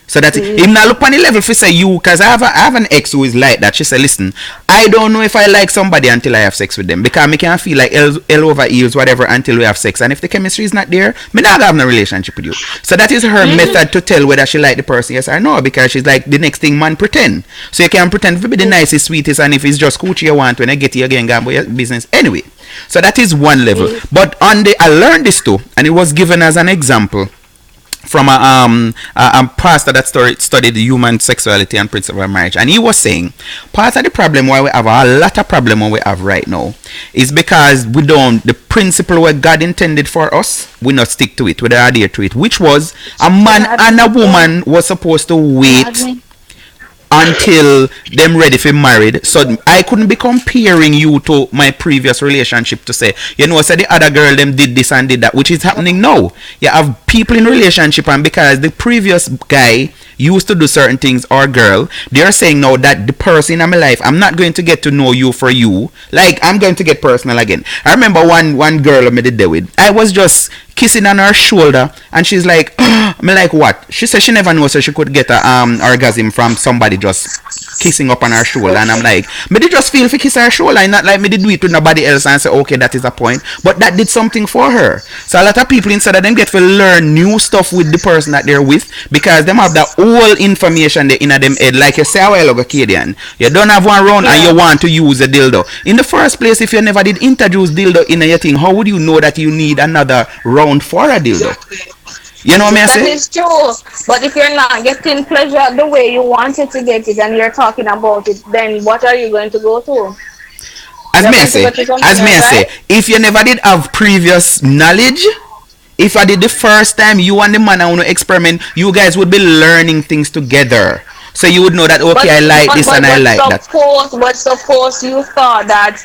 So that him not look on the level for say you, because I have an ex who is like that. She said, listen, I don't know if I like somebody until I have sex with them, because I can't feel like hell over heels whatever until we have sex, and if the chemistry is not there, me not have no relationship with you. So that is her method to tell whether she like the person, yes or no, because she's like, the next thing man pretend. So you can pretend to be the nicest, sweetest, and if it's just coochie you want, when I get you again, go about your business anyway. So that is one level. But I learned this too, and it was given as an example from a pastor that studied human sexuality and principle of marriage, and he was saying part of the problem why we have a lot of problem we have right now is because we don't, the principle where God intended for us, we not stick to it, we don't adhere to it, which was a man and a woman was supposed to wait until them ready for married. So I couldn't be comparing you to my previous relationship to say, say the other girl them did this and did that, which is happening now. You have people in relationship, and because the previous guy used to do certain things or girl, they're saying now that the person in my life, I'm not going to get to know you for you, like I'm going to get personal again. I remember one girl I made it there with, I was just kissing on her shoulder and she's like, me like what? She said she never knew so she could get a orgasm from somebody just kissing up on her shoulder, and I'm like, me did just feel if you kiss her shoulder and not like me did do it with nobody else and say okay that is a point, but that did something for her. So a lot of people instead of them get to learn new stuff with the person that they're with, because them have that whole information they in them head, like you say a while ago, Kadian, you don't have one round and you want to use a dildo. In the first place, if you never did introduce dildo in your thing, how would you know that you need another round for a dildo? You know what I say? That is true. But if you're not getting pleasure the way you wanted to get it and you're talking about it, then what are you going to go to? As me I say, if you never did have previous knowledge, if I did the first time you and the man I want to experiment, you guys would be learning things together. So you would know that okay, I like this and I like that. But suppose you thought that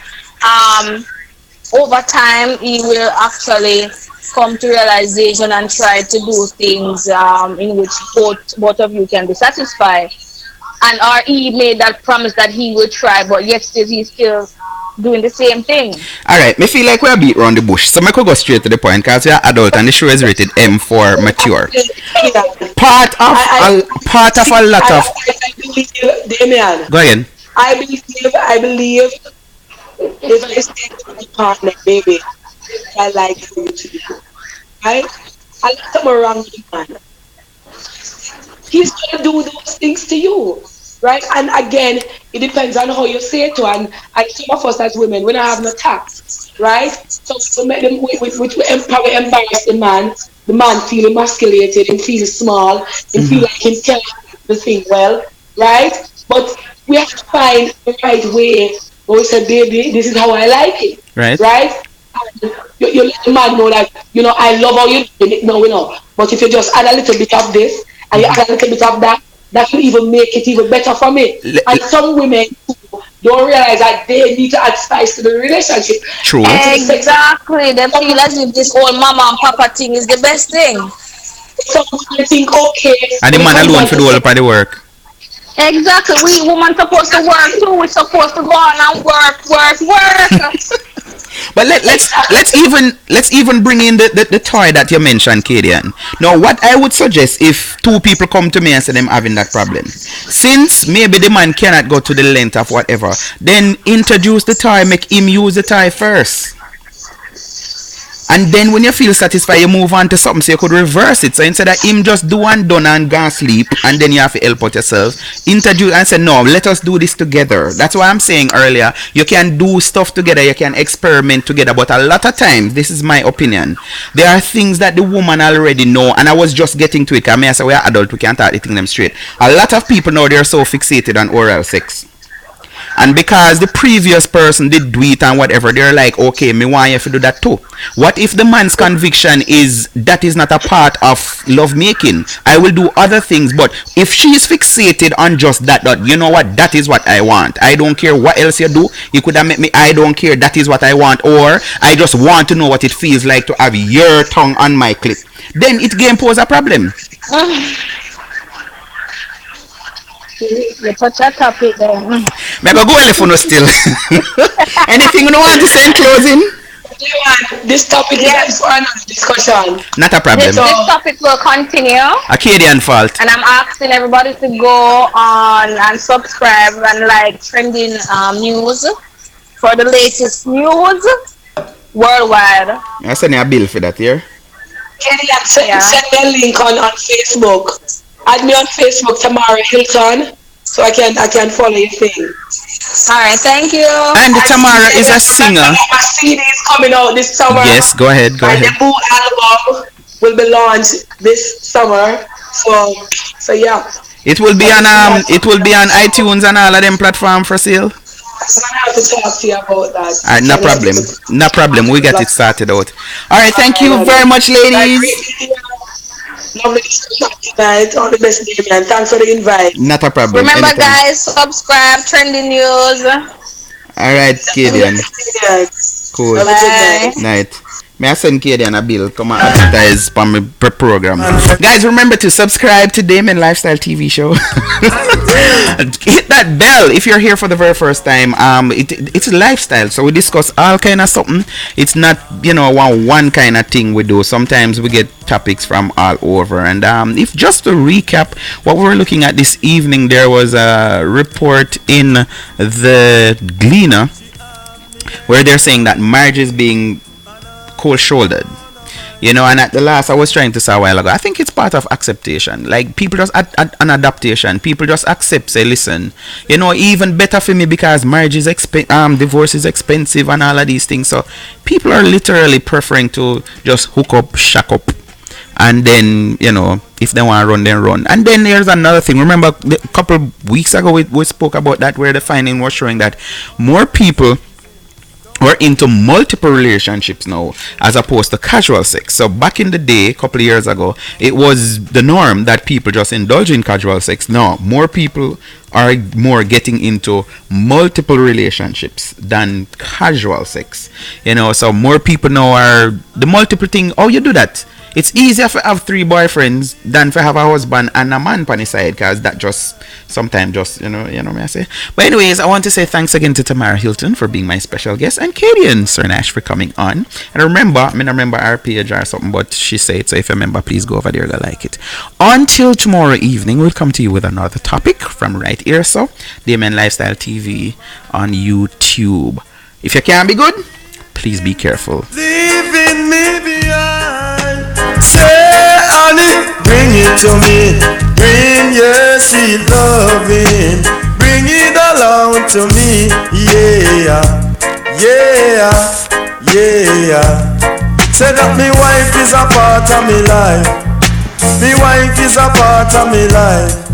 over time he will actually come to realization and try to do things in which both of you can be satisfied, and or he made that promise that he would try, but yet still he still doing the same thing. Alright, me feel like we're beat around the bush. So I could go straight to the point because we are adult and the show is rated M for mature. Part of a lot of I believe, Damien. Go again. I believe if I stay with my partner, baby, I like you to be good. Right? I like come around with the man. He's gonna do those things to you. Right? And again, it depends on how you say it to, and some of us as women, we don't have no tact. Right? So we make them we embarrass the man feel emasculated and feel small and feel like he can't do the thing well, right? But we have to find the right way where we say, baby, this is how I like it. Right. And you let the man know that, I love how you do it. No, we know. But if you just add a little bit of this and you add a little bit of that, that will even make it even better for me. And some women don't realize that they need to add spice to the relationship. True. Exactly. They feel as if this whole mama and papa thing is the best thing. Some women think, okay. And the man alone for the whole part of the work. Exactly. We women supposed to work too. We're supposed to go on and work. But let's even bring in the toy that you mentioned, Kadian. Now, what I would suggest if two people come to me and say them having that problem, since maybe the man cannot go to the length of whatever, then introduce the toy, make him use the toy first. And then when you feel satisfied, you move on to something so you could reverse it. So instead of him just do and done and go and sleep and then you have to help out yourself, introduce and say, no, let us do this together. That's why I'm saying earlier, you can do stuff together, you can experiment together, but a lot of times, this is my opinion, there are things that the woman already know, and I was just getting to it. I mean, I say we are adult, we can't start eating them straight. A lot of people now, they're so fixated on oral sex. And because the previous person did do it and whatever, they're like, okay, me want you to do that too. What if the man's conviction is that is not a part of love making? I will do other things, but if she's fixated on just that, you know what, that is what I want. I don't care what else you do. You could have met me, I don't care, that is what I want. Or I just want to know what it feels like to have your tongue on my clip. Then it can pose a problem. You touch that topic there. Maybe go telephone still. Anything you want to say in closing? This topic is for another discussion. Not a problem. This topic will continue. Acadian fault. And I'm asking everybody to go on and subscribe and like trending news for the latest news worldwide. I send you a bill for that here. Send me a link on Facebook. Add me on Facebook, Tamara Hilton, so I can follow your thing. Alright, thank you. And Tamara is a singer. My CD is coming out this summer. Yes, go ahead. My debut album will be launched this summer. So yeah. It will be on iTunes and all of them platforms for sale. I'm gonna have to talk to you about that. Alright, no problem. We get it started out. Alright, thank you very much, ladies. Lovely discussion tonight. All the best, Damien. Thanks for the invite. Not a problem. Remember, anytime. guys, subscribe, trending news. Alright, Kadian. Cool. Have a good night. May I send Kadian a bill? Come and advertise for my program. Guys, remember to subscribe to Damien Lifestyle TV show. Hit that bell if you're here for the very first time. It's a lifestyle, so we discuss all kind of something. It's not one kind of thing we do. Sometimes we get topics from all over. And if just to recap what we were looking at this evening, there was a report in the Gleaner where they're saying that marriage is being cold-shouldered, and at the last I was trying to say a while ago, I think it's part of acceptation. Like people just an adaptation. People just accept, say, listen, even better for me because marriage is divorce is expensive and all of these things. So people are literally preferring to just hook up, shack up, and then if they want to run, then run. And then there's another thing. Remember a couple of weeks ago we spoke about that, where the finding was showing that more people we're into multiple relationships now as opposed to casual sex. So back in the day, a couple of years ago, it was the norm that people just indulge in casual sex. Now more people are more getting into multiple relationships than casual sex. So more people now are the multiple thing. Oh, you do that. It's easier to have 3 boyfriends than to have a husband and a man on the side, cause that just sometimes just you know me I say. But anyways, I want to say thanks again to Tamara Hilton for being my special guest and Kadian Sir Nash for coming on. And remember our page or something, but she said so. If you remember, please go over there, go like it. Until tomorrow evening, we'll come to you with another topic from right here. So Damien Lifestyle TV on YouTube. If you can't be good, please be careful. Leaving me behind. Say, honey, bring it to me. Bring your sweet loving. Bring it along to me. Yeah, yeah, yeah. Say that me wife is a part of me life. Me wife is a part of me life.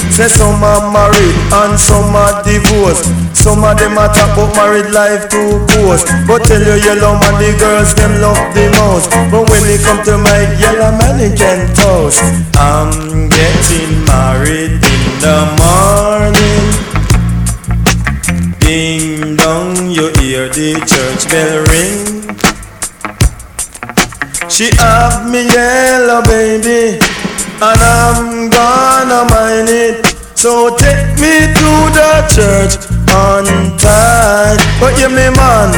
Say some are married and some are divorced. Some of them are talk about married life too close. But tell you yellow man, the girls them love the most. But when it come to my yellow man, it can toast. I'm getting married in the morning. Ding dong, you hear the church bell ring. She have me yellow baby, and I'm gonna mind it. So take me to the church on time. But you me man,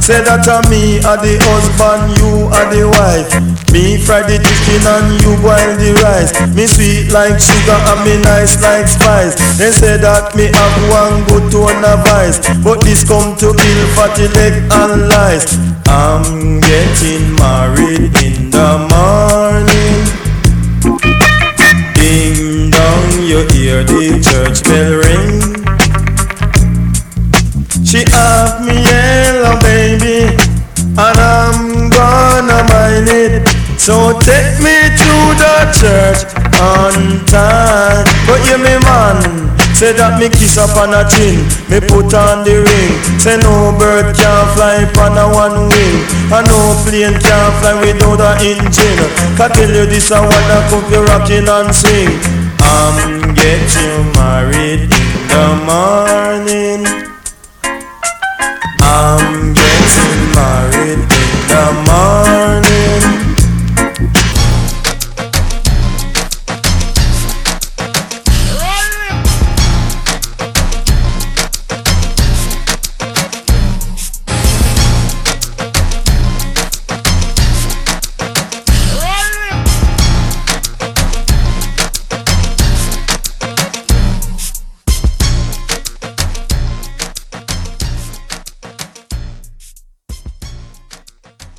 say that to me are the husband, you are the wife. Me fry the chicken and you boil the rice. Me sweet like sugar and me nice like spice. They say that me have one good tone of vice, but this come to kill fatty leg and lies. I'm getting married in the morning. Ding dong, you hear the church bell ring. She have me yellow baby, and I'm gonna mind it. So take me to the church on time. But you me man, say that me kiss up on a chin, me put on the ring. Say no bird can fly upon a one wing, and no plane can fly without a engine. Can tell you this I wanna cook you rocking and swing. I'm getting married in the morning. I'm